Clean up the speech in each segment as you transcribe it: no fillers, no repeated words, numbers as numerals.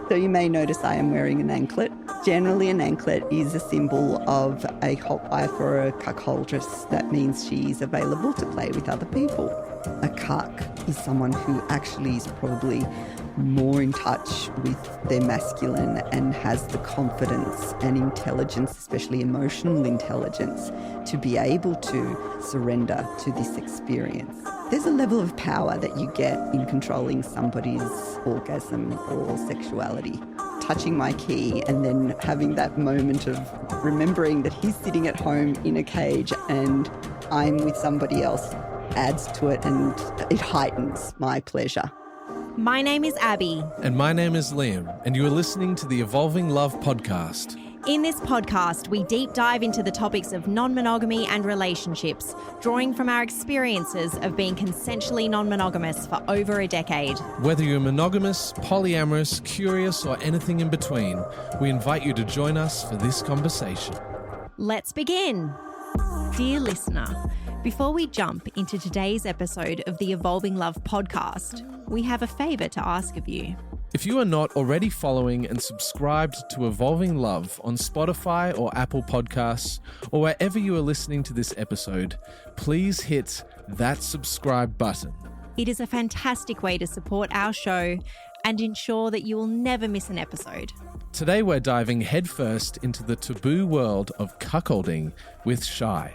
So you may notice I am wearing an anklet. Generally, an anklet is a symbol of a hotwife or a cuckoldress. That means she's available to play with other people. A cuck is someone who actually is probably more in touch with their masculine and has the confidence and intelligence, especially emotional intelligence, to be able to surrender to this experience. There's a level of power that you get in controlling somebody's orgasm or sexuality. Touching my key and then having that moment of remembering that he's sitting at home in a cage and I'm with somebody else adds to it, and it heightens my pleasure. My name is Abby. And my name is Liam, and you are listening to the Evolving Love podcast. In this podcast, we deep dive into the topics of non-monogamy and relationships, drawing from our experiences of being consensually non-monogamous for over a decade. Whether you're monogamous, polyamorous, curious, or anything in between, we invite you to join us for this conversation. Let's begin. Dear listener, before we jump into today's episode of the Evolving Love podcast, we have a favour to ask of you. If you are not already following and subscribed to Evolving Love on Spotify or Apple Podcasts, or wherever you are listening to this episode, please hit that subscribe button. It is a fantastic way to support our show and ensure that you will never miss an episode. Today we're diving headfirst into the taboo world of cuckolding with Shy.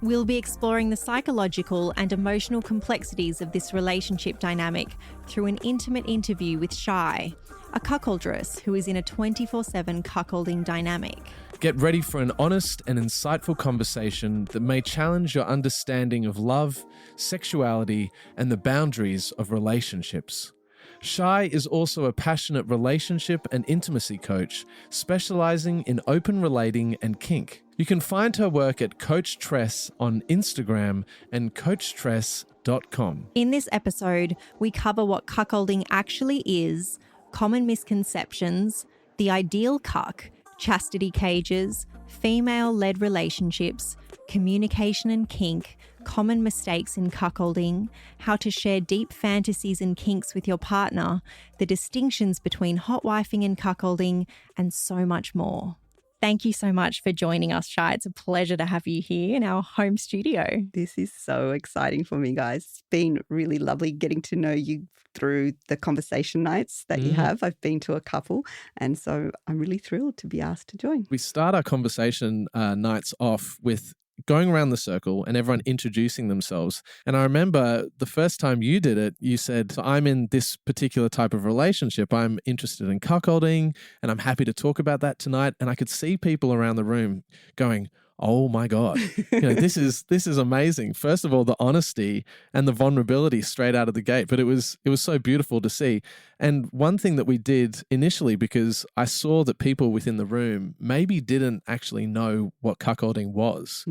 We'll be exploring the psychological and emotional complexities of this relationship dynamic through an intimate interview with Shy, a cuckoldress who is in a 24/7 cuckolding dynamic. Get ready for an honest and insightful conversation that may challenge your understanding of love, sexuality, and the boundaries of relationships. Shy is also a passionate relationship and intimacy coach, specialising in open relating and kink. You can find her work at cuckoldress on Instagram and cuckoldress.com. In this episode, we cover what cuckolding actually is, common misconceptions, the ideal cuck, chastity cages, female-led relationships, communication and kink, common mistakes in cuckolding, how to share deep fantasies and kinks with your partner, the distinctions between hotwifing and cuckolding, and so much more. Thank you so much for joining us, Shy. It's a pleasure to have you here in our home studio. This is so exciting for me, guys. It's been really lovely getting to know you through the conversation nights that you have. I've been to a couple, and so I'm really thrilled to be asked to join. We start our conversation nights off with going around the circle and everyone introducing themselves. And I remember the first time you did it, you said, so I'm in this particular type of relationship. I'm interested in cuckolding and I'm happy to talk about that tonight. And I could see people around the room going, oh my God, this is amazing. First of all, the honesty and the vulnerability straight out of the gate, but it was so beautiful to see. And one thing that we did initially, because I saw that people within the room maybe didn't actually know what cuckolding was.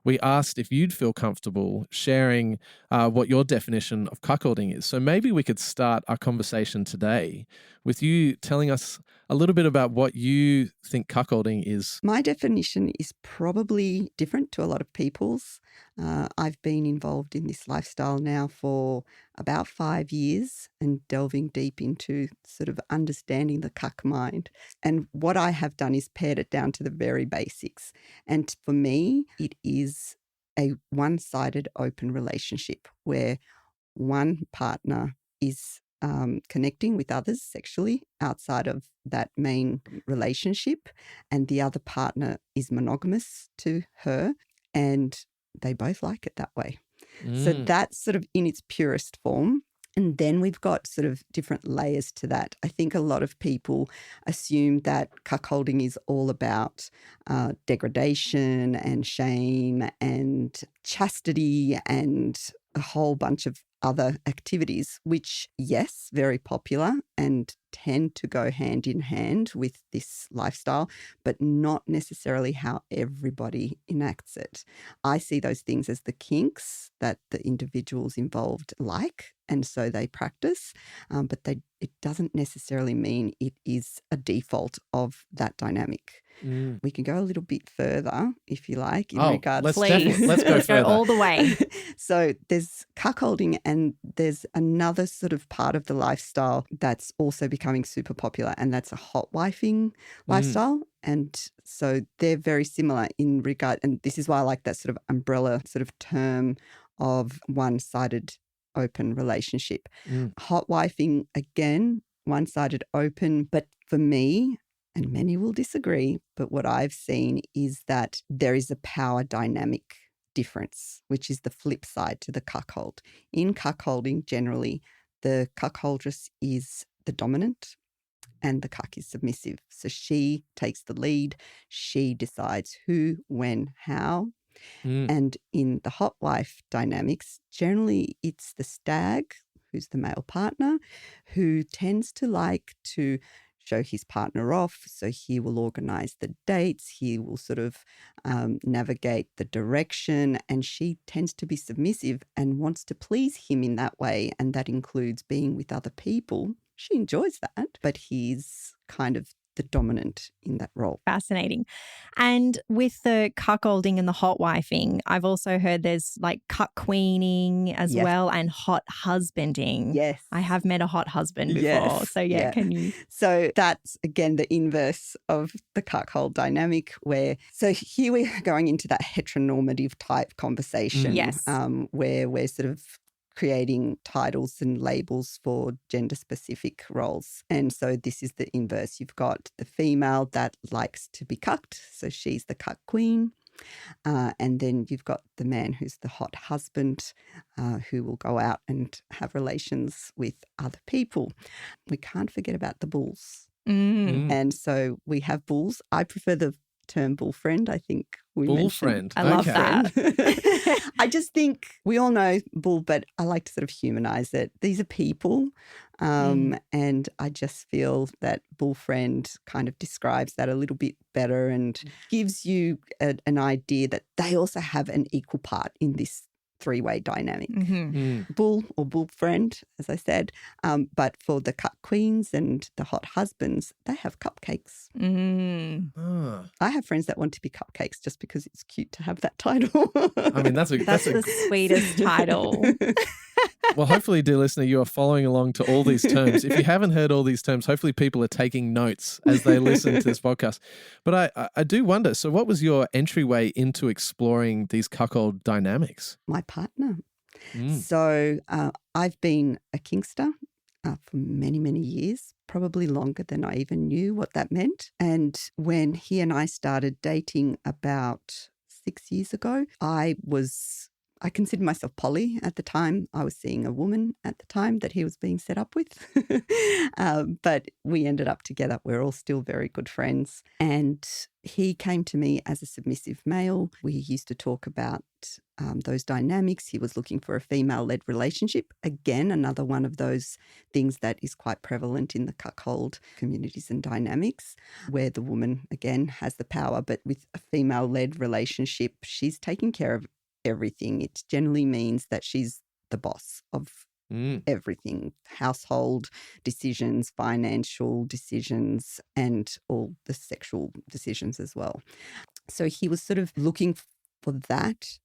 We asked if you'd feel comfortable sharing what your definition of cuckolding is. So maybe we could start our conversation today with you telling us a little bit about what you think cuckolding is. My definition is probably different to a lot of people's. I've been involved in this lifestyle now for about 5 years and delving deep into sort of understanding the cuck mind. And what I have done is pared it down to the very basics. And for me, it is a one-sided open relationship where one partner is connecting with others sexually outside of that main relationship, and the other partner is monogamous to her, and they both like it that way. So that's sort of in its purest form. And then we've got sort of different layers to that. I think a lot of people assume that cuckolding is all about degradation and shame and chastity and a whole bunch of other activities, which, yes, very popular and tend to go hand in hand with this lifestyle, but not necessarily how everybody enacts it. I see those things as the kinks that the individuals involved like, and so they practice, but it doesn't necessarily mean it is a default of that dynamic. Mm. We can go a little bit further, if you like, in Oh, regards. let's Please. let's go Let's go further. all the way. So there's cuckolding, and there's another sort of part of the lifestyle that's also becoming super popular, and that's a hotwifing lifestyle. And so they're very similar in regard, and this is why I like that sort of umbrella sort of term of one-sided open relationship. Hotwifing, again, one-sided open, but for me, and many will disagree, but what I've seen is that there is a power dynamic difference, which is the flip side to the cuckold. In cuckolding, generally, the cuckoldress is the dominant and the cuck is submissive. So she takes the lead, she decides who, when, how. And in the hot wife dynamics, generally it's the stag, who's the male partner, who tends to like to show his partner off. So he will organize the dates, he will sort of navigate the direction, and she tends to be submissive and wants to please him in that way. And that includes being with other people. She enjoys that, but he's kind of the dominant in that role. Fascinating. And with the cuckolding and the hotwifing, I've also heard there's like cuck queening as Yes. well, and hot husbanding. Yes. I have met a hot husband before. Yes. So Yeah. can you? So that's, again, the inverse of the cuckold dynamic, where, so here we're going into that heteronormative type conversation. Yes. Where we're sort of creating titles and labels for gender-specific roles. And so this is the inverse. You've got the female that likes to be cucked, so she's the cuck queen. And then you've got the man who's the hot husband, who will go out and have relations with other people. We can't forget about the bulls. And so we have bulls. I prefer the term bull friend. I think we Bull mentioned friend. I love Okay. that. I just think we all know bull, but I like to sort of humanize it. These are people. And I just feel that bull friend kind of describes that a little bit better and gives you an idea that they also have an equal part in this three-way dynamic. Bull or bull friend, as I said. But for the cuck queens and the hot husbands, they have cupcakes. I have friends that want to be cupcakes just because it's cute to have that title. I mean, that's the sweetest title. Well, hopefully, dear listener, you are following along to all these terms. If you haven't heard all these terms, hopefully people are taking notes as they listen to this podcast. But I do wonder, so what was your entryway into exploring these cuckold dynamics? My partner. So I've been a kinkster for many, many years, probably longer than I even knew what that meant. And when he and I started dating about 6 years ago, I considered myself poly at the time. I was seeing a woman at the time that he was being set up with. But we ended up together. We're all still very good friends. And he came to me as a submissive male. We used to talk about those dynamics. He was looking for a female-led relationship. Again, another one of those things that is quite prevalent in the cuckold communities and dynamics, where the woman, again, has the power. But with a female-led relationship, she's taking care of everything. It generally means that she's the boss of everything: household decisions, financial decisions, and all the sexual decisions as well. So he was sort of looking for that.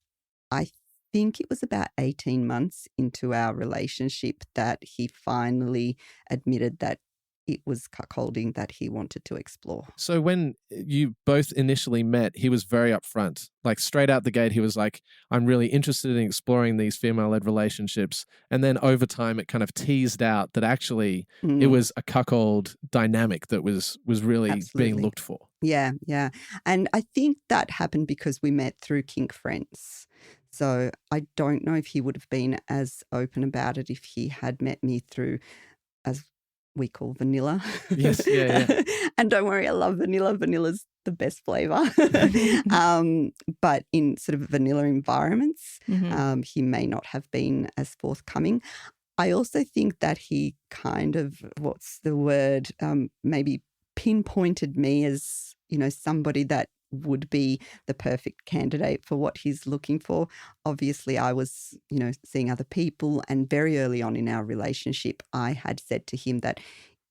I think it was about 18 months into our relationship that he finally admitted that it was cuckolding that he wanted to explore. So when you both initially met, he was very upfront. Like straight out the gate, he was like, I'm really interested in exploring these female-led relationships. And then over time, it kind of teased out that actually it was a cuckold dynamic that was really being looked for. Yeah. And I think that happened because we met through kink friends. So I don't know if he would have been as open about it if he had met me through, as we call, vanilla. Yes, yeah. And don't worry, I love vanilla. Vanilla's the best flavor. But in sort of vanilla environments, he may not have been as forthcoming. I also think that he kind of, maybe pinpointed me as, somebody that would be the perfect candidate for what he's looking for. Obviously, I was, seeing other people, and very early on in our relationship, I had said to him that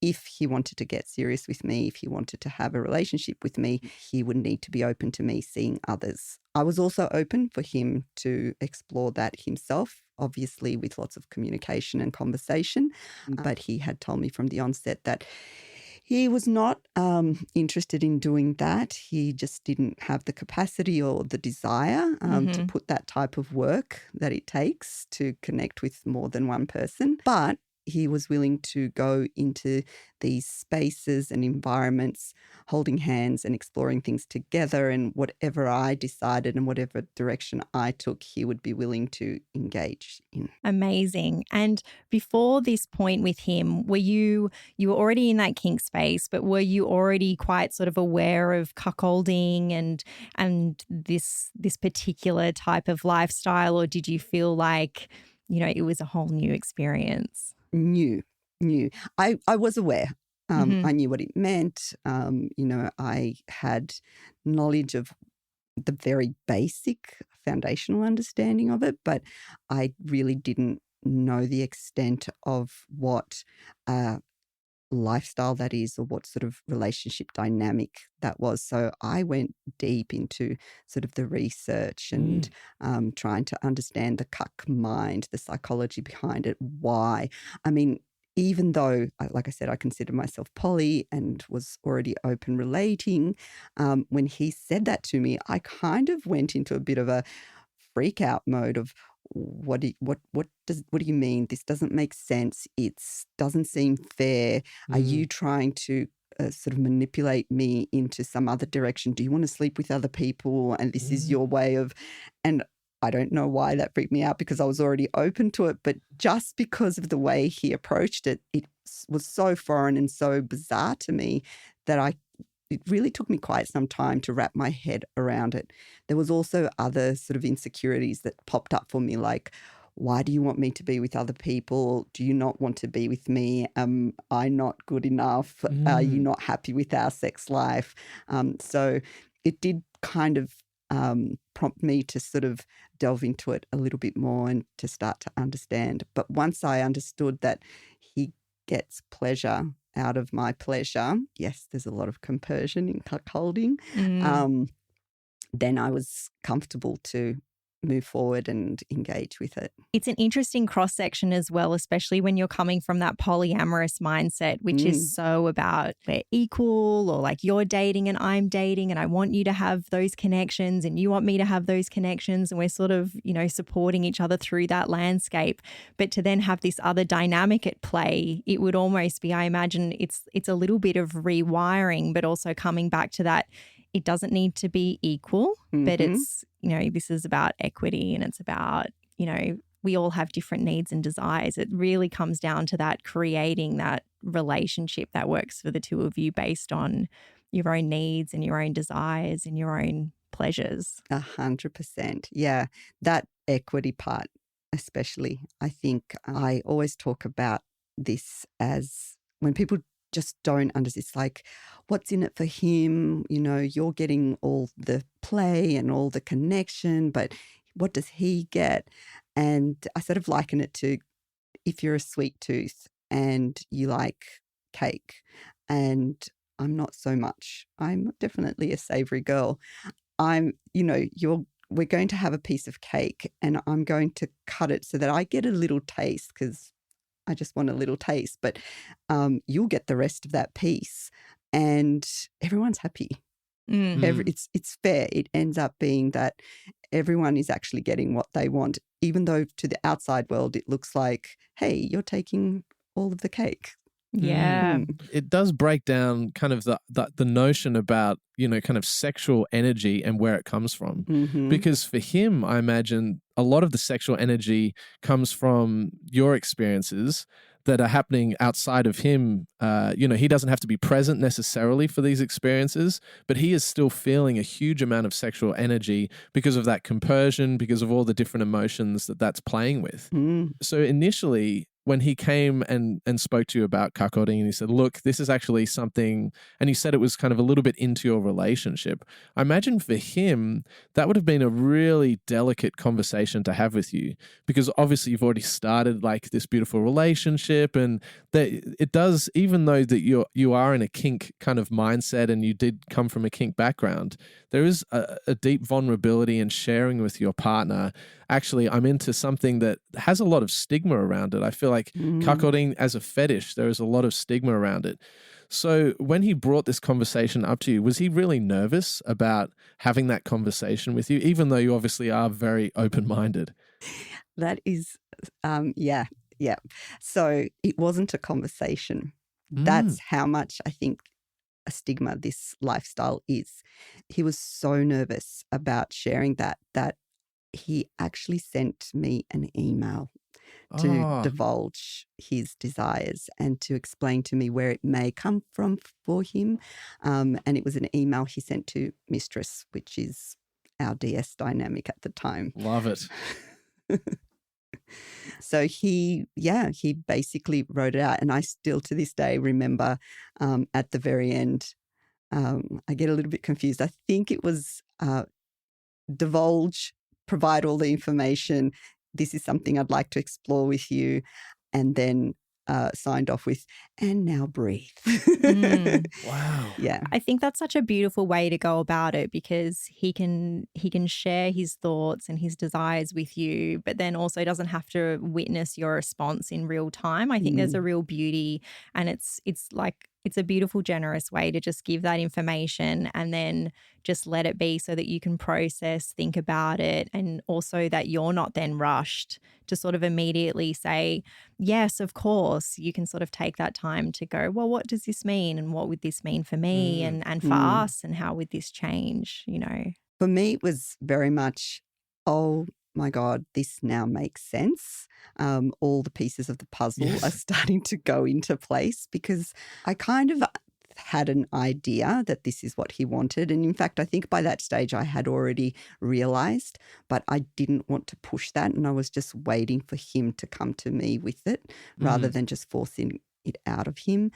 if he wanted to get serious with me, if he wanted to have a relationship with me, he would need to be open to me seeing others. I was also open for him to explore that himself, obviously with lots of communication and conversation. But he had told me from the onset that he was not interested in doing that. He just didn't have the capacity or the desire to put that type of work that it takes to connect with more than one person. But he was willing to go into these spaces and environments, holding hands and exploring things together. And whatever I decided and whatever direction I took, he would be willing to engage in. Amazing. And before this point with him, you were already in that kink space, but were you already quite sort of aware of cuckolding and this particular type of lifestyle, or did you feel like, it was a whole new experience? New. I was aware. I knew what it meant. I had knowledge of the very basic foundational understanding of it, but I really didn't know the extent of what lifestyle that is or what sort of relationship dynamic that was. So I went deep into sort of the research and trying to understand the cuck mind, the psychology behind it, why. I mean, even though, like I said, I consider myself poly and was already open relating, when he said that to me, I kind of went into a bit of a freak out mode of, what do you mean? This doesn't make sense. It doesn't seem fair. Are you trying to sort of manipulate me into some other direction? Do you want to sleep with other people? And this is your way of, and I don't know why that freaked me out because I was already open to it. But just because of the way he approached it, it was so foreign and so bizarre to me that it really took me quite some time to wrap my head around it. There was also other sort of insecurities that popped up for me, like, why do you want me to be with other people? Do you not want to be with me? Am I not good enough? Are you not happy with our sex life? So it did kind of prompt me to sort of delve into it a little bit more and to start to understand. But once I understood that he gets pleasure out of my pleasure, yes, there's a lot of compersion in cuckolding, then I was comfortable to move forward and engage with it. It's an interesting cross-section as well, especially when you're coming from that polyamorous mindset, which is so about we're equal, or like you're dating and I'm dating and I want you to have those connections and you want me to have those connections, and we're sort of, supporting each other through that landscape. But to then have this other dynamic at play, it would almost be, I imagine it's a little bit of rewiring, but also coming back to that it doesn't need to be equal, but it's, this is about equity and it's about, we all have different needs and desires. It really comes down to that creating that relationship that works for the two of you based on your own needs and your own desires and your own pleasures. 100%. Yeah. That equity part, especially, I think I always talk about this as when people just don't understand. It's like, what's in it for him? You're getting all the play and all the connection, but what does he get? And I sort of liken it to if you're a sweet tooth and you like cake, and I'm not so much. I'm definitely a savory girl. We're going to have a piece of cake and I'm going to cut it so that I get a little taste because I just want a little taste, but you'll get the rest of that piece and everyone's happy. It's fair. It ends up being that everyone is actually getting what they want, even though to the outside world it looks like, hey, you're taking all of the cake. Yeah. It does break down kind of the notion about, kind of sexual energy and where it comes from. Because for him, I imagine a lot of the sexual energy comes from your experiences that are happening outside of him. He doesn't have to be present necessarily for these experiences, but he is still feeling a huge amount of sexual energy because of that compersion, because of all the different emotions that's playing with. So initially, when he came and spoke to you about cuckolding, and he said, look, this is actually something, and you said it was kind of a little bit into your relationship. I imagine for him, that would have been a really delicate conversation to have with you, because obviously you've already started like this beautiful relationship, and that it does, even though that you are in a kink kind of mindset and you did come from a kink background, there is a deep vulnerability in sharing with your partner, actually, I'm into something that has a lot of stigma around it. I feel like cuckolding as a fetish, there is a lot of stigma around it. So when he brought this conversation up to you, was he really nervous about having that conversation with you, even though you obviously are very open-minded? That is, yeah. So it wasn't a conversation. That's how much I think a stigma this lifestyle is. He was so nervous about sharing that he actually sent me an email to divulge his desires and to explain to me where it may come from for him. And it was an email he sent to Mistress, which is our DS dynamic at the time. Love it. So he basically wrote it out. And I still to this day remember at the very end, I get a little bit confused. I think it was divulge, provide all the information. This is something I'd like to explore with you. And then signed off with, and now breathe. Wow. Yeah. I think that's such a beautiful way to go about it, because he can share his thoughts and his desires with you, but then also doesn't have to witness your response in real time. I think there's a real beauty, and it's a beautiful, generous way to just give that information and then just let it be, so that you can process, think about it, and also that you're not then rushed to sort of immediately say, yes, of course. You can sort of take that time to go, well, what does this mean? And what would this mean for me and for us? And how would this change, you know? For me, it was very much, oh my God, this now makes sense. All the pieces of the puzzle are starting to go into place, because I kind of had an idea that this is what he wanted. And in fact, I think by that stage I had already realized, but I didn't want to push that. And I was just waiting for him to come to me with it rather than just forcing it out of him,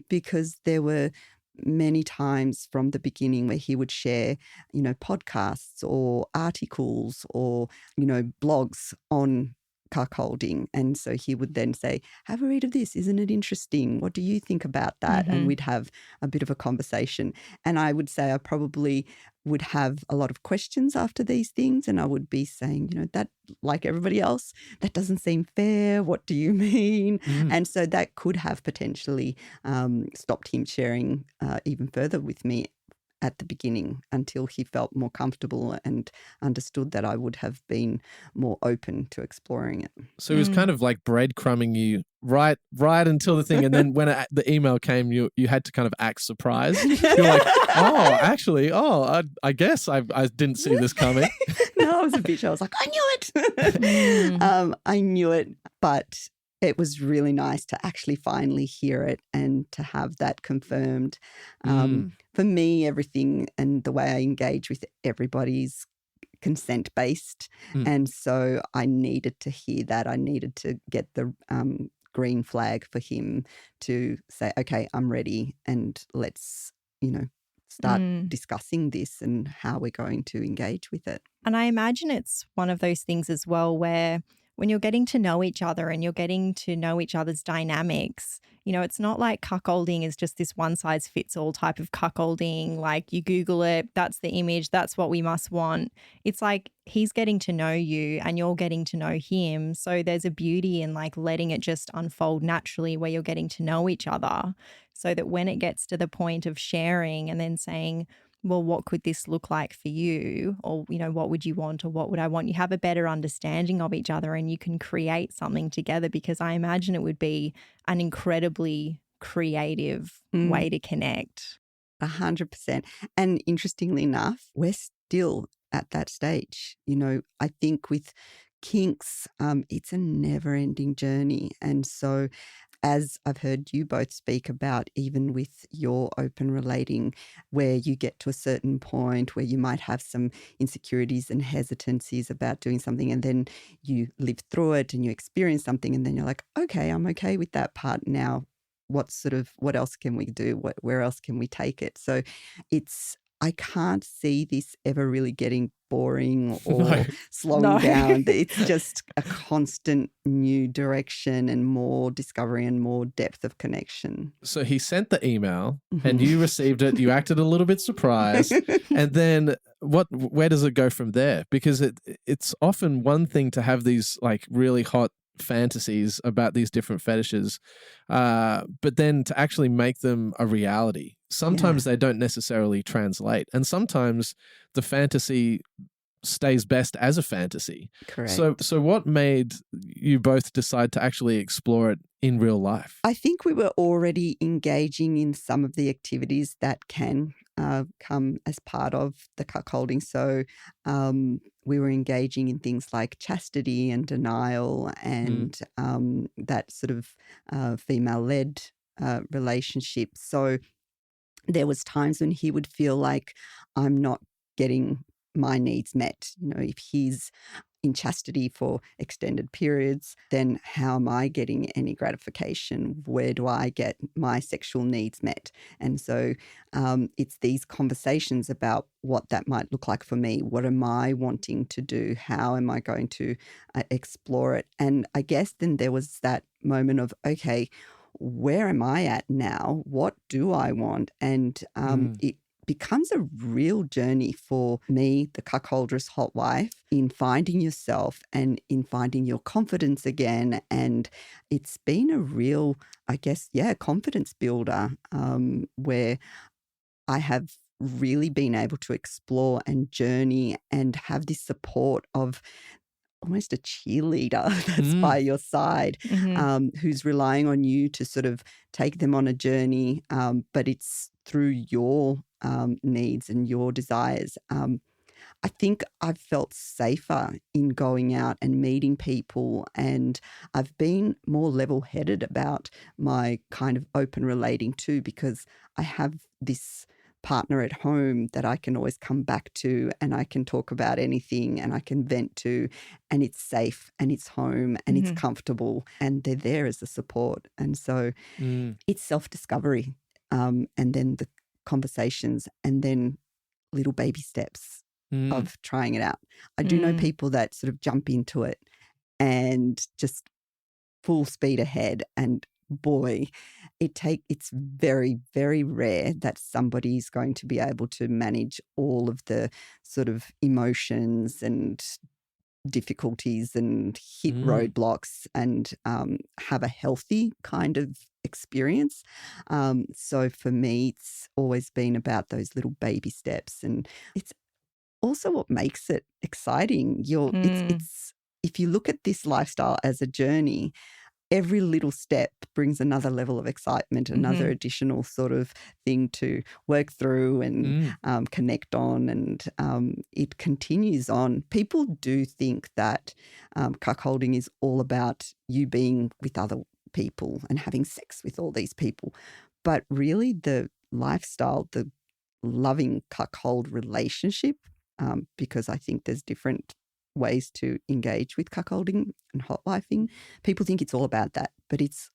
because there were many times from the beginning where he would share, podcasts or articles or, blogs on cuckolding. And so he would then say, have a read of this. Isn't it interesting? What do you think about that? And we'd have a bit of a conversation. And I would say I probably would have a lot of questions after these things. And I would be saying, that, like everybody else, that doesn't seem fair. What do you mean? And so that could have potentially stopped him sharing even further with me at the beginning, until he felt more comfortable and understood that I would have been more open to exploring it. So he was kind of like breadcrumbing you right until the thing. And then when the email came, you had to kind of act surprised. You're like, I guess I didn't see this coming. No, I was a bitch. I was like, I knew it. I knew it, but it was really nice to actually finally hear it and to have that confirmed. For me, everything and the way I engage with everybody is consent-based. And so I needed to hear that. I needed to get the green flag for him to say, okay, I'm ready, and let's, start discussing this and how we're going to engage with it. And I imagine it's one of those things as well where when you're getting to know each other and you're getting to know each other's dynamics, it's not like cuckolding is just this one size fits all type of cuckolding. Like you Google it, that's the image, that's what we must want. It's like he's getting to know you and you're getting to know him. So there's a beauty in like letting it just unfold naturally where you're getting to know each other, so that when it gets to the point of sharing and then saying, well, what could this look like for you? Or, what would you want, or what would I want? You have a better understanding of each other and you can create something together, because I imagine it would be an incredibly creative way to connect. 100%. And interestingly enough, we're still at that stage. I think with kinks, it's a never-ending journey. And so as I've heard you both speak about, even with your open relating, where you get to a certain point where you might have some insecurities and hesitancies about doing something, and then you live through it and you experience something, and then you're like, okay, I'm okay with that part now. What else can we do? Where else can we take it? So I can't see this ever really getting boring No. or slowing No. down. It's just a constant new direction and more discovery and more depth of connection. So he sent the email and Mhm. you received it. You acted a little bit surprised. And then where does it go from there? Because it's often one thing to have these like really hot fantasies about these different fetishes, but then to actually make them a reality. Sometimes they don't necessarily translate, and sometimes the fantasy stays best as a fantasy. Correct. So what made you both decide to actually explore it in real life? I think we were already engaging in some of the activities that can come as part of the cuckolding. So we were engaging in things like chastity and denial and that sort of female-led relationship. So there was times when he would feel like I'm not getting my needs met. If he's in chastity for extended periods, then how am I getting any gratification? Where do I get my sexual needs met? And so it's these conversations about what that might look like for me. What am I wanting to do? How am I going to explore it? And I guess then there was that moment of, okay, where am I at now? What do I want? And it becomes a real journey for me, the cuckoldress hot wife, in finding yourself and in finding your confidence again. And it's been a real, I guess, confidence builder where I have really been able to explore and journey and have this support of almost a cheerleader that's by your side, who's relying on you to sort of take them on a journey, but it's through your needs and your desires. I think I've felt safer in going out and meeting people, and I've been more level-headed about my kind of open relating too, because I have this partner at home that I can always come back to, and I can talk about anything and I can vent to, and it's safe and it's home and it's comfortable, and they're there as a support. And so it's self-discovery, and then the conversations, and then little baby steps of trying it out. I do know people that sort of jump into it and just full speed ahead, and boy, it's very, very rare that somebody's going to be able to manage all of the sort of emotions and difficulties and hit roadblocks and have a healthy kind of experience. So for me, it's always been about those little baby steps, and it's also what makes it exciting. It's if you look at this lifestyle as a journey, every little step brings another level of excitement, another additional sort of thing to work through and connect on, and it continues on. People do think that cuckolding is all about you being with other people and having sex with all these people, but really the lifestyle, the loving cuckold relationship, because I think there's different ways to engage with cuckolding and hotwifing. People think it's all about that, but it's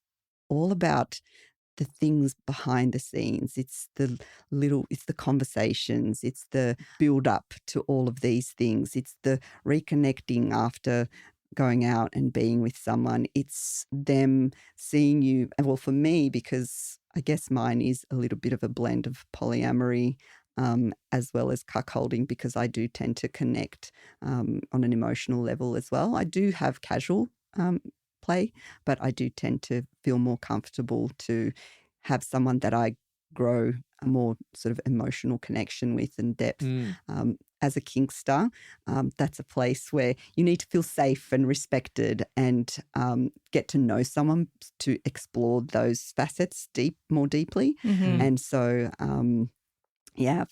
all about the things behind the scenes. It's the conversations, it's the build up to all of these things. It's the reconnecting after going out and being with someone. It's them seeing you. And well, for me, because I guess mine is a little bit of a blend of polyamory as well as cuckolding, because I do tend to connect on an emotional level as well. I do have casual play, but I do tend to feel more comfortable to have someone that I grow a more sort of emotional connection with and depth. As a kinkster, that's a place where you need to feel safe and respected and get to know someone to explore those facets more deeply. And so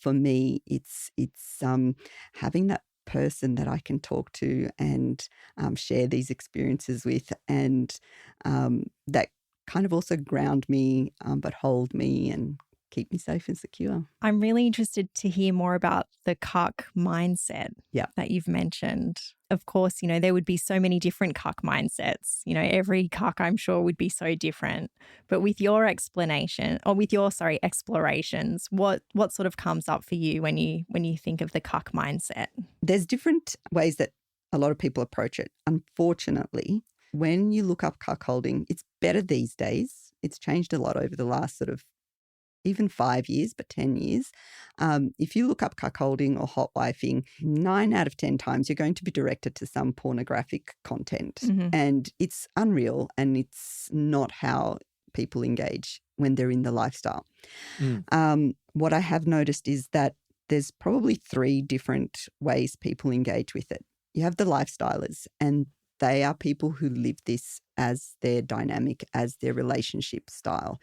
for me, it's having that person that I can talk to and share these experiences with, and that kind of also ground me, but hold me and keep me safe and secure. I'm really interested to hear more about the cuck mindset that you've mentioned. Of course, there would be so many different cuck mindsets. Every cuck, I'm sure, would be so different. But with your explorations, what sort of comes up for you when you think of the cuck mindset? There's different ways that a lot of people approach it. Unfortunately, when you look up cuckolding, it's better these days. It's changed a lot over the last sort of even 5 years, but 10 years. If you look up cuckolding or hotwifing, 9 out of 10 times you're going to be directed to some pornographic content. And it's unreal, and it's not how people engage when they're in the lifestyle. What I have noticed is that there's probably 3 different ways people engage with it. You have the lifestylers, and they are people who live this as their dynamic, as their relationship style.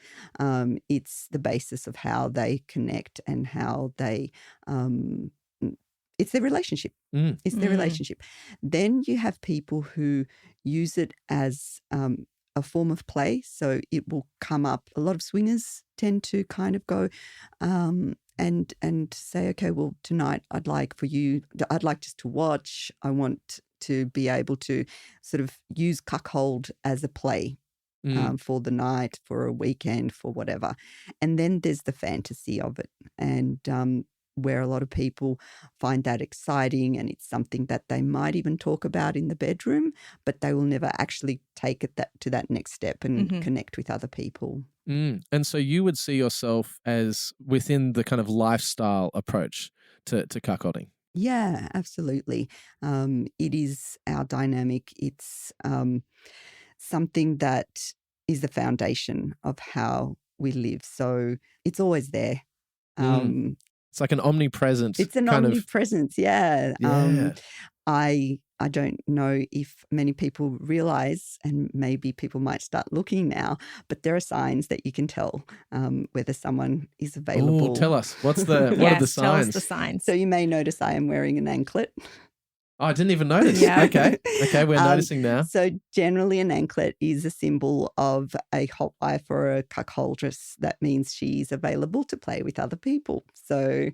It's the basis of how they connect and how they it's their relationship. It's their relationship. Then you have people who use it as a form of play. So it will come up. A lot of swingers tend to kind of go and say, okay, well, tonight I'd like just to watch. I want to be able to sort of use cuckold as a play for the night, for a weekend, for whatever. And then there's the fantasy of it, and where a lot of people find that exciting, and it's something that they might even talk about in the bedroom, but they will never actually take it to that next step and connect with other people. And so you would see yourself as within the kind of lifestyle approach to cuckolding? Yeah, absolutely. It is our dynamic. It's something that is the foundation of how we live. So it's always there. It's like an omnipresent. It's an omnipresence, yeah. I don't know if many people realize, and maybe people might start looking now, but there are signs that you can tell whether someone is available. Oh, tell us. What are the signs? Tell us the signs. So you may notice I am wearing an anklet. Oh, I didn't even notice. Yeah. Okay, we're noticing now. So generally an anklet is a symbol of a hotwife or a cuckoldress. That means she's available to play with other people. So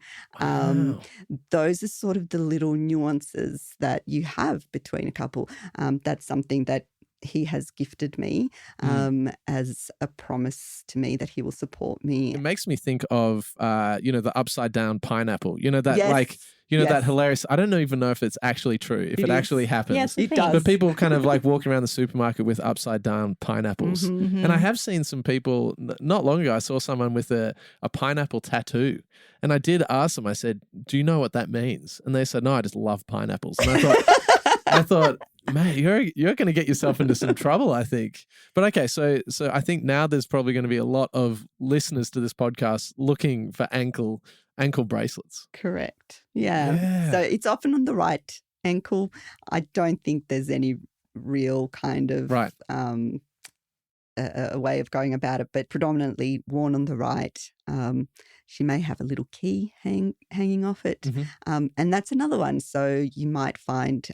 those are sort of the little nuances that you have between a couple. That's something that he has gifted me as a promise to me that he will support me. It makes me think of, the upside down pineapple. That Yes. that hilarious. I don't even know if it's actually true, if it actually happens. Yes, it does. But people kind of like walking around the supermarket with upside down pineapples. And I have seen some people, not long ago, I saw someone with a pineapple tattoo. And I did ask them, I said, do you know what that means? And they said, no, I just love pineapples. And I thought, mate, you're going to get yourself into some trouble, I think. But okay, so I think now there's probably going to be a lot of listeners to this podcast looking for ankle bracelets. Correct. Yeah. So it's often on the right ankle. I don't think there's any real kind of a way of going about it, but predominantly worn on the right. She may have a little key hanging off it. And that's another one. So you might find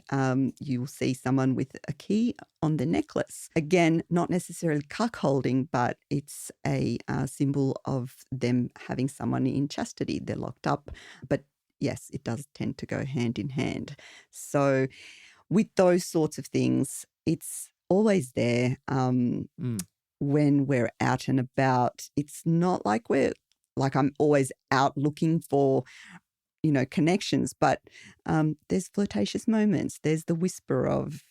you'll see someone with a key on the necklace. Again, not necessarily cuckolding, but it's a symbol of them having someone in chastity. They're locked up. But yes, it does tend to go hand in hand. So with those sorts of things, it's always there. When we're out and about, it's not like I'm always out looking for, connections, but there's flirtatious moments. There's the whisper of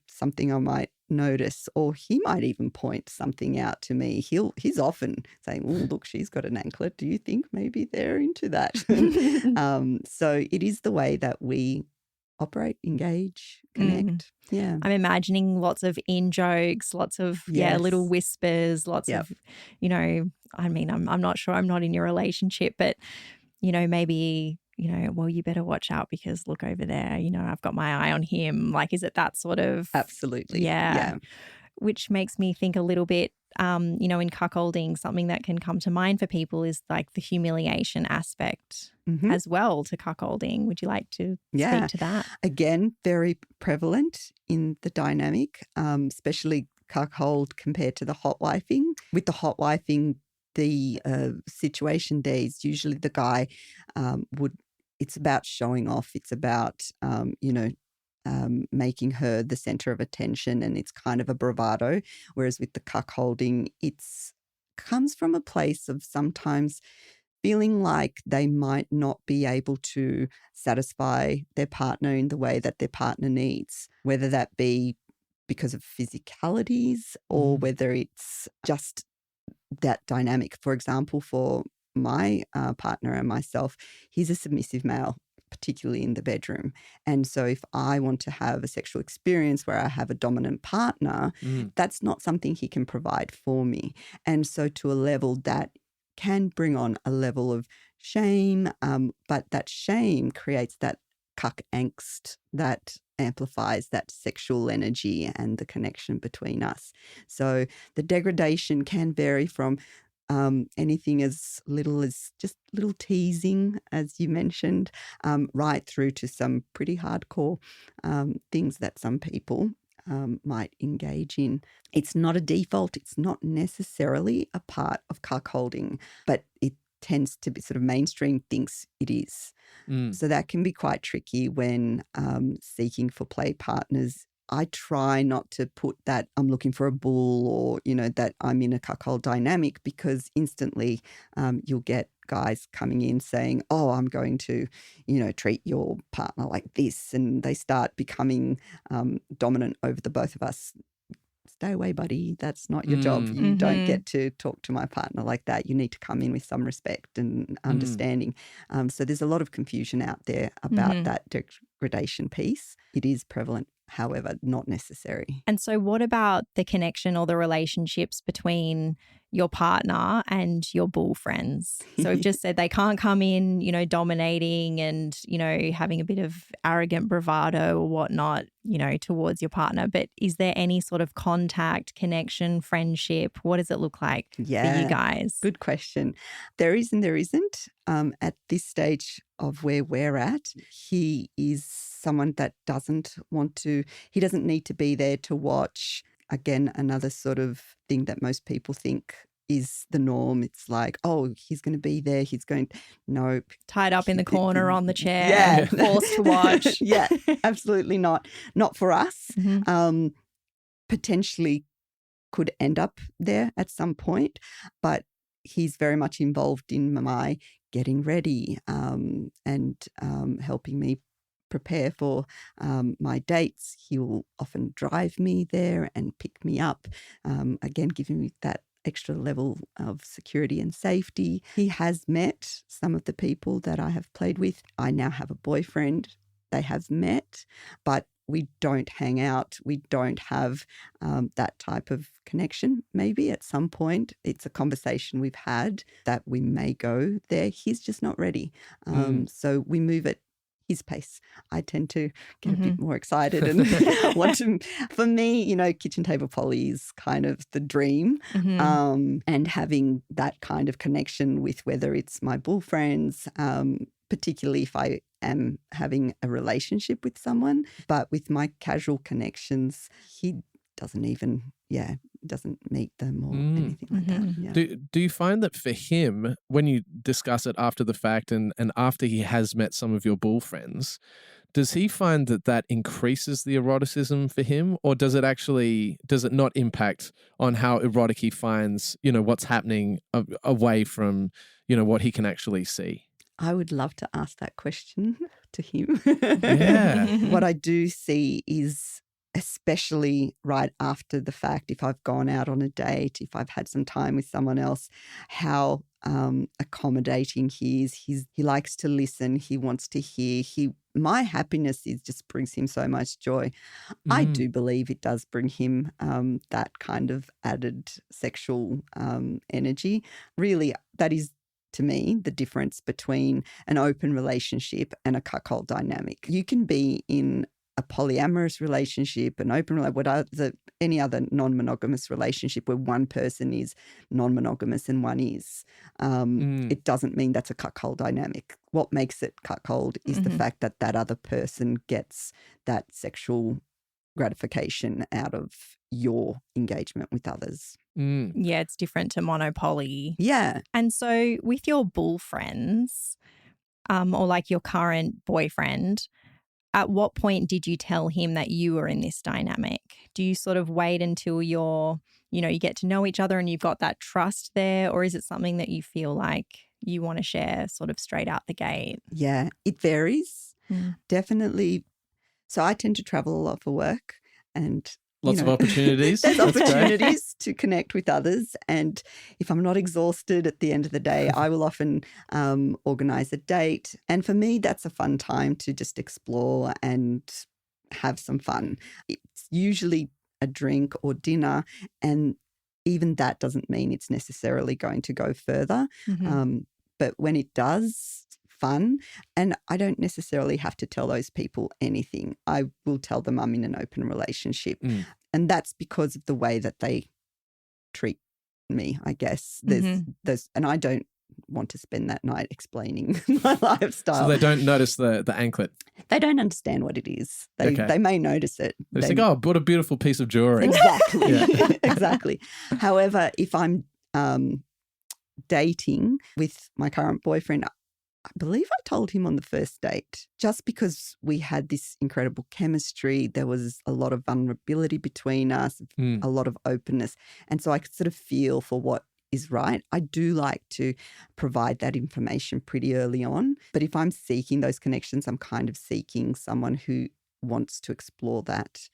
something I might notice, or he might even point something out to me. He's often saying, oh, look, she's got an anklet. Do you think maybe they're into that? So it is the way that we operate, engage, connect. Yeah. I'm imagining lots of in-jokes, lots of, little whispers, lots of, I'm not sure, I'm not in your relationship, but, maybe, well, you better watch out because look over there, I've got my eye on him. Like, is it that sort of? Absolutely. Yeah. Which makes me think a little bit, in cuckolding, something that can come to mind for people is like the humiliation aspect as well to cuckolding. Would you like to speak to that? Again, very prevalent in the dynamic, especially cuckold compared to the hotwifing. With the hotwifing, the situation there is usually the guy it's about showing off. It's about, making her the center of attention, and it's kind of a bravado. Whereas with the cuckolding, it's comes from a place of sometimes feeling like they might not be able to satisfy their partner in the way that their partner needs, whether that be because of physicalities or whether it's just that dynamic. For example, for my partner and myself, he's a submissive male, particularly in the bedroom. And so if I want to have a sexual experience where I have a dominant partner, that's not something he can provide for me. And so to a level that can bring on a level of shame, but that shame creates that cuck angst that amplifies that sexual energy and the connection between us. So the degradation can vary from anything as little as just little teasing, as you mentioned, right through to some pretty hardcore things that some people might engage in. It's not a default. It's not necessarily a part of cuckolding, but it tends to be sort of mainstream thinks it is. So that can be quite tricky when seeking for play partners. I try not to put that I'm looking for a bull or, that I'm in a cuckold dynamic, because instantly you'll get guys coming in saying, oh, I'm going to, treat your partner like this. And they start becoming dominant over the both of us. Stay away, buddy. That's not your job. You don't get to talk to my partner like that. You need to come in with some respect and understanding. So there's a lot of confusion out there about that degradation piece. It is prevalent, however, not necessary. And so what about the connection or the relationships between your partner and your bull friends? So we've just said they can't come in, dominating and, having a bit of arrogant bravado or whatnot, towards your partner. But is there any sort of contact, connection, friendship? What does it look like for you guys? Good question. There is and there isn't. At this stage of where we're at, he is someone that doesn't need to be there to watch. Again, another sort of thing that most people think is the norm. It's like, oh, he's going to be there. Nope. Tied up in the corner on the chair, forced to watch. Yeah, absolutely not. Not for us. Potentially could end up there at some point, but he's very much involved in my getting ready and helping me prepare for my dates. He will often drive me there and pick me up, again, giving me that extra level of security and safety. He has met some of the people that I have played with. I now have a boyfriend. They have met, but we don't hang out. We don't have that type of connection. Maybe at some point it's a conversation we've had that we may go there. He's just not ready. So we move at his pace. I tend to get a bit more excited and want to, for me, kitchen table poly is kind of the dream. And having that kind of connection with whether it's my bull friends, particularly if I am having a relationship with someone. But with my casual connections, he doesn't meet them or anything like that. Yeah. Do you find that for him, when you discuss it after the fact and after he has met some of your bull friends, does he find that increases the eroticism for him, or does it not impact on how erotic he finds, what's happening away from, what he can actually see? I would love to ask that question to him. Yeah. What I do see is, especially right after the fact, if I've gone out on a date, if I've had some time with someone else, how accommodating he is. He likes to listen. He wants to hear. My happiness just brings him so much joy. I do believe it does bring him that kind of added sexual energy. Really, that is, to me, the difference between an open relationship and a cuckold dynamic. You can be in a polyamorous relationship, an open relationship, any other non-monogamous relationship where one person is non-monogamous and one is. It doesn't mean that's a cuckold dynamic. What makes it cuckold is the fact that other person gets that sexual gratification out of your engagement with others. Mm. Yeah, it's different to monopoly. Yeah. And so with your bull friends, or like your current boyfriend, at what point did you tell him that you were in this dynamic? Do you sort of wait until you get to know each other and you've got that trust there? Or is it something that you feel like you want to share sort of straight out the gate? Yeah, it varies. Mm. Definitely. So I tend to travel a lot for work and Lots of opportunities. There's That's great. opportunities to connect with others. And if I'm not exhausted at the end of the day, I will often organise a date. And for me, that's a fun time to just explore and have some fun. It's usually a drink or dinner, and even that doesn't mean it's necessarily going to go further. Mm-hmm. But when it does, fun. And I don't necessarily have to tell those people anything. I will tell them I'm in an open relationship. Mm. And that's because of the way that they treat me, I guess. There's and I don't want to spend that night explaining my lifestyle. So they don't notice the anklet. They don't understand what it is. They may notice it. They think, oh, what a beautiful piece of jewelry. Exactly. Yeah. Exactly. However, if I'm dating with my current boyfriend, I believe I told him on the first date, just because we had this incredible chemistry. There was a lot of vulnerability between us, a lot of openness. And so I could sort of feel for what is right. I do like to provide that information pretty early on. But if I'm seeking those connections, I'm kind of seeking someone who wants to explore that.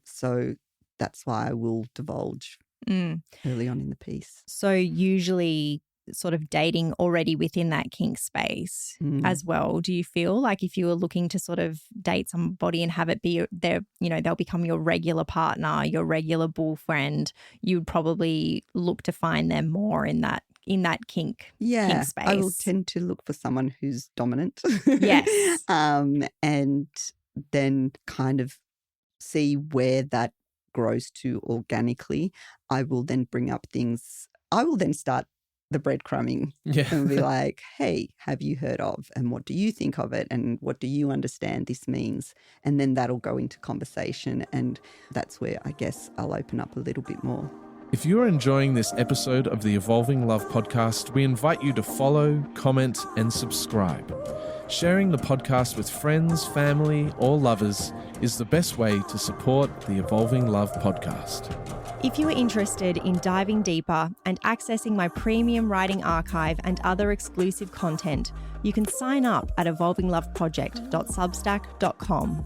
So that's why I will divulge early on in the piece. So usually sort of dating already within that kink space as well. Do you feel like if you were looking to sort of date somebody and have it be their, they'll become your regular partner, your regular bull friend, you'd probably look to find them more in that kink space? I will tend to look for someone who's dominant. Yes. And then kind of see where that grows to organically. I will then bring up things. I will then start the breadcrumbing and be like, hey, have you heard of, and what do you think of it, and what do you understand this means? And then that'll go into conversation, and that's where I guess I'll open up a little bit more. If you're enjoying this episode of the Evolving Love podcast, we invite you to follow, comment, and subscribe. Sharing the podcast with friends, family, or lovers is the best way to support the Evolving Love podcast. If you are interested in diving deeper and accessing my premium writing archive and other exclusive content, you can sign up at evolvingloveproject.substack.com.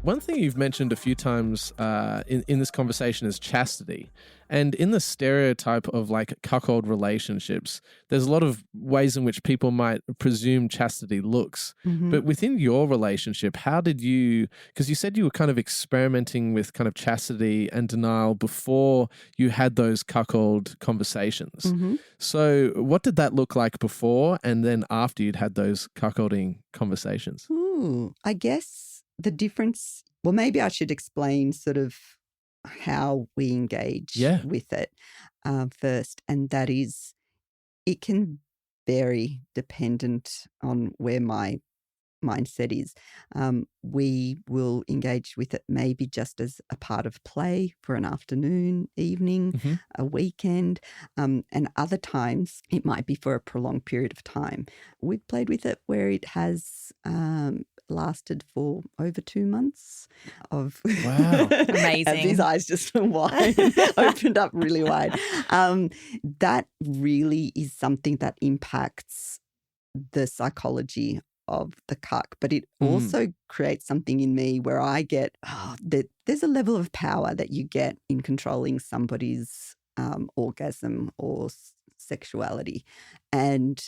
One thing you've mentioned a few times in this conversation is chastity. And in the stereotype of like cuckold relationships, there's a lot of ways in which people might presume chastity looks. But within your relationship, how did you, because you said you were kind of experimenting with kind of chastity and denial before you had those cuckold conversations. So what did that look like before and then after you'd had those cuckolding conversations? I guess the difference, well, maybe I should explain sort of how we engage with it first. And that is, it can vary dependent on where my mindset is. We will engage with it maybe just as a part of play for an afternoon, evening, a weekend, and other times it might be for a prolonged period of time. We've played with it where it has lasted for over 2 months of wow, amazing. His eyes just wide, opened up really wide. That really is something that impacts the psychology of the cuck, but it also creates something in me where I get there's a level of power that you get in controlling somebody's orgasm or sexuality, and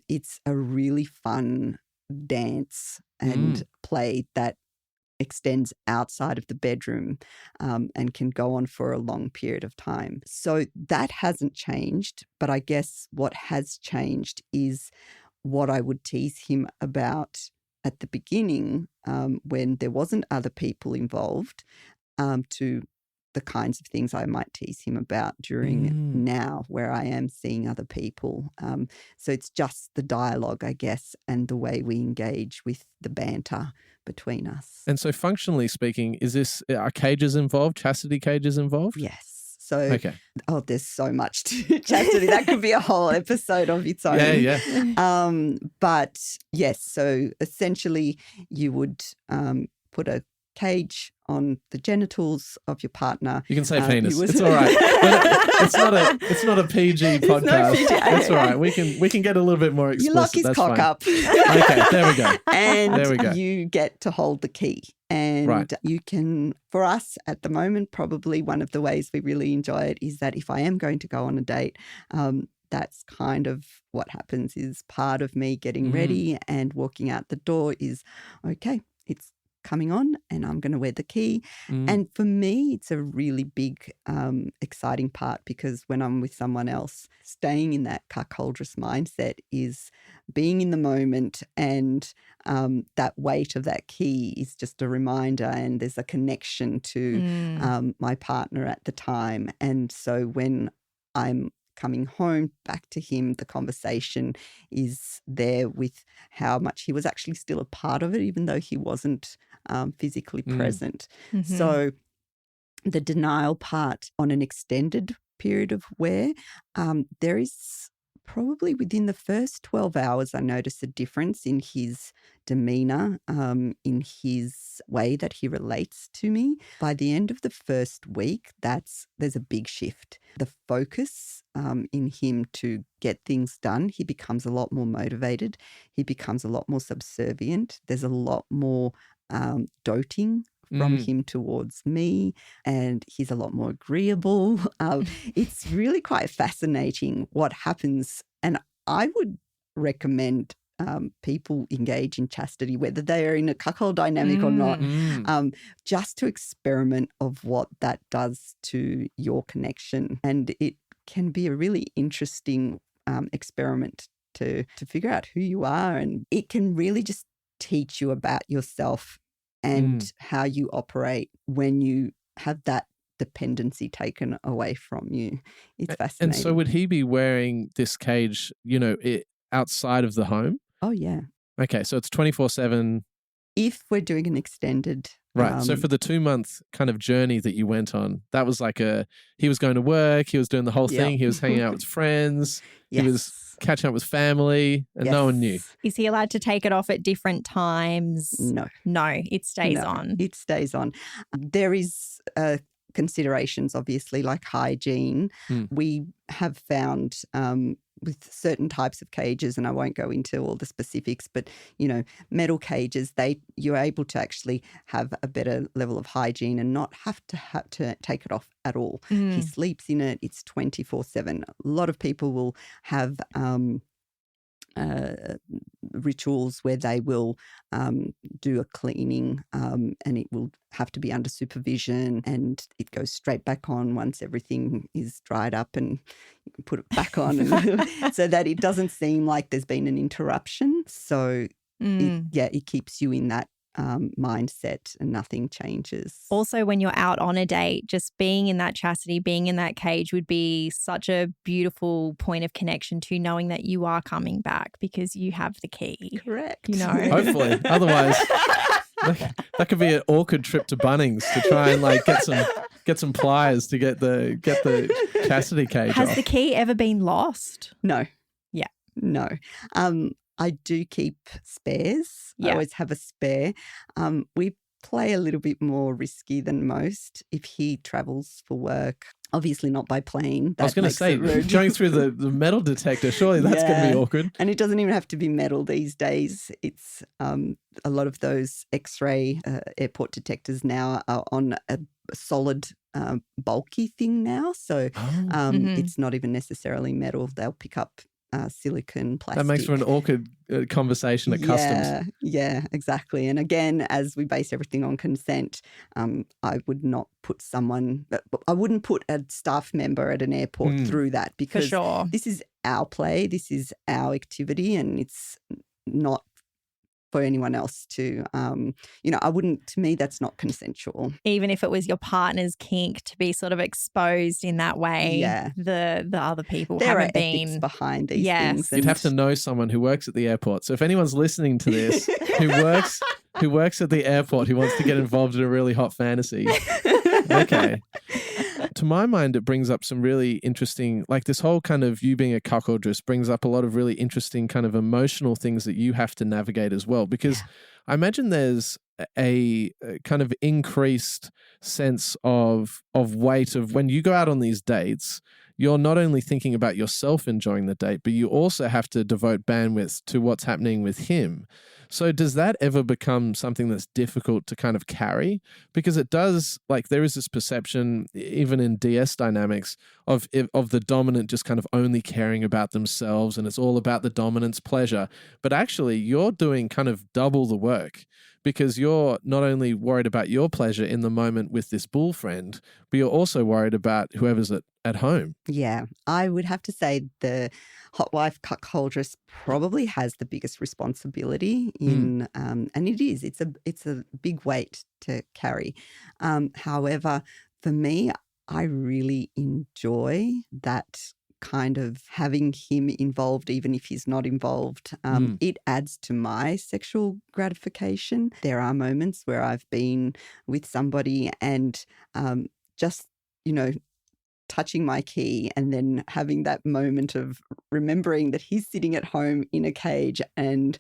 it's a really fun dance and play that extends outside of the bedroom and can go on for a long period of time. So that hasn't changed, but I guess what has changed is what I would tease him about at the beginning when there wasn't other people involved, to the kinds of things I might tease him about during now where I am seeing other people. So it's just the dialogue, I guess, and the way we engage with the banter between us. And so functionally speaking, are cages involved, chastity cages involved? Yes. So, Okay. there's so much to chastity. That could be a whole episode of its own. Yeah. But yes, so essentially you would put a cage on the genitals of your partner. You can say penis. It's all right. It's not a PG podcast. PG. That's all right. We can get a little bit more explicit. You lock his That's cock fine. up. Okay, there we go. And There we go. you get to hold the key. And you can, for us at the moment, probably one of the ways we really enjoy it is that if I am going to go on a date, that's kind of what happens is part of me getting ready and walking out the door is, okay, it's coming on and I'm going to wear the key. And for me, it's a really big, exciting part because when I'm with someone else, staying in that cuckoldress mindset is being in the moment and that weight of that key is just a reminder and there's a connection to my partner at the time. And so when I'm coming home back to him, the conversation is there with how much he was actually still a part of it, even though he wasn't physically present. So the denial part on an extended period of wear, there is probably within the first 12 hours, I notice a difference in his demeanor, in his way that he relates to me. By the end of the first week, there's a big shift. The focus in him to get things done, he becomes a lot more motivated. He becomes a lot more subservient. There's a lot more doting from him towards me, and he's a lot more agreeable. It's really quite fascinating what happens, and I would recommend people engage in chastity, whether they are in a cuckold dynamic or not, just to experiment of what that does to your connection. And it can be a really interesting experiment to figure out who you are, and it can really just teach you about yourself and how you operate when you have that dependency taken away from you. It's fascinating. And so would he be wearing this cage, outside of the home? Oh, yeah. Okay, so it's 24/7. If we're doing an extended... Right, so for the 2-month kind of journey that you went on, that was like he was going to work, he was doing the whole thing, he was hanging out with friends, he was catching up with family, and no one knew. Is he allowed to take it off at different times? No. No, it stays on. It stays on. There is considerations, obviously, like hygiene. We have found with certain types of cages, and I won't go into all the specifics, but, metal cages, you're able to actually have a better level of hygiene and not have to take it off at all. He sleeps in it. It's 24/7. A lot of people will have rituals where they will do a cleaning and it will have to be under supervision and it goes straight back on once everything is dried up and you can put it back on so that it doesn't seem like there's been an interruption. So it keeps you in that mindset and nothing changes. Also, when you're out on a date, just being in that chastity, being in that cage would be such a beautiful point of connection to knowing that you are coming back because you have the key. Correct. Hopefully. Otherwise, that could be an awkward trip to Bunnings to try and get some pliers to get the chastity cage Has off. the key ever been lost? No. Yeah. No. I do keep spares. Yeah. I always have a spare. We play a little bit more risky than most. If he travels for work, obviously not by plane. I was going to say, going through the metal detector, surely that's going to be awkward. And it doesn't even have to be metal these days. It's a lot of those X-ray airport detectors now are on a solid bulky thing now. So it's not even necessarily metal. They'll pick up silicone, plastic. That makes for an awkward conversation at customs. Yeah, exactly. And again, as we base everything on consent, I would not put I wouldn't put a staff member at an airport through that because this is our play, this is our activity, and it's not for anyone else to, I wouldn't, to me, that's not consensual. Even if it was your partner's kink to be sort of exposed in that way, Yeah. the other people There are haven't ethics been. behind these Yes. things. You'd have to know someone who works at the airport. So if anyone's listening to this who works at the airport who wants to get involved in a really hot fantasy, okay. To my mind, it brings up some really interesting, like this whole kind of you being a cuckoldress brings up a lot of really interesting kind of emotional things that you have to navigate as well. Because I imagine there's a kind of increased sense of weight of when you go out on these dates, you're not only thinking about yourself enjoying the date, but you also have to devote bandwidth to what's happening with him. So does that ever become something that's difficult to kind of carry? Because it does, like there is this perception, even in DS dynamics, of the dominant just kind of only caring about themselves and it's all about the dominant's pleasure. But actually, you're doing kind of double the work because you're not only worried about your pleasure in the moment with this bull friend, but you're also worried about whoever's at home. Yeah, I would have to say the hot wife cuckoldress probably has the biggest responsibility in, and it is. It's a big weight to carry. However, for me, I really enjoy that kind of having him involved, even if he's not involved. It adds to my sexual gratification. There are moments where I've been with somebody and just, touching my key and then having that moment of remembering that he's sitting at home in a cage and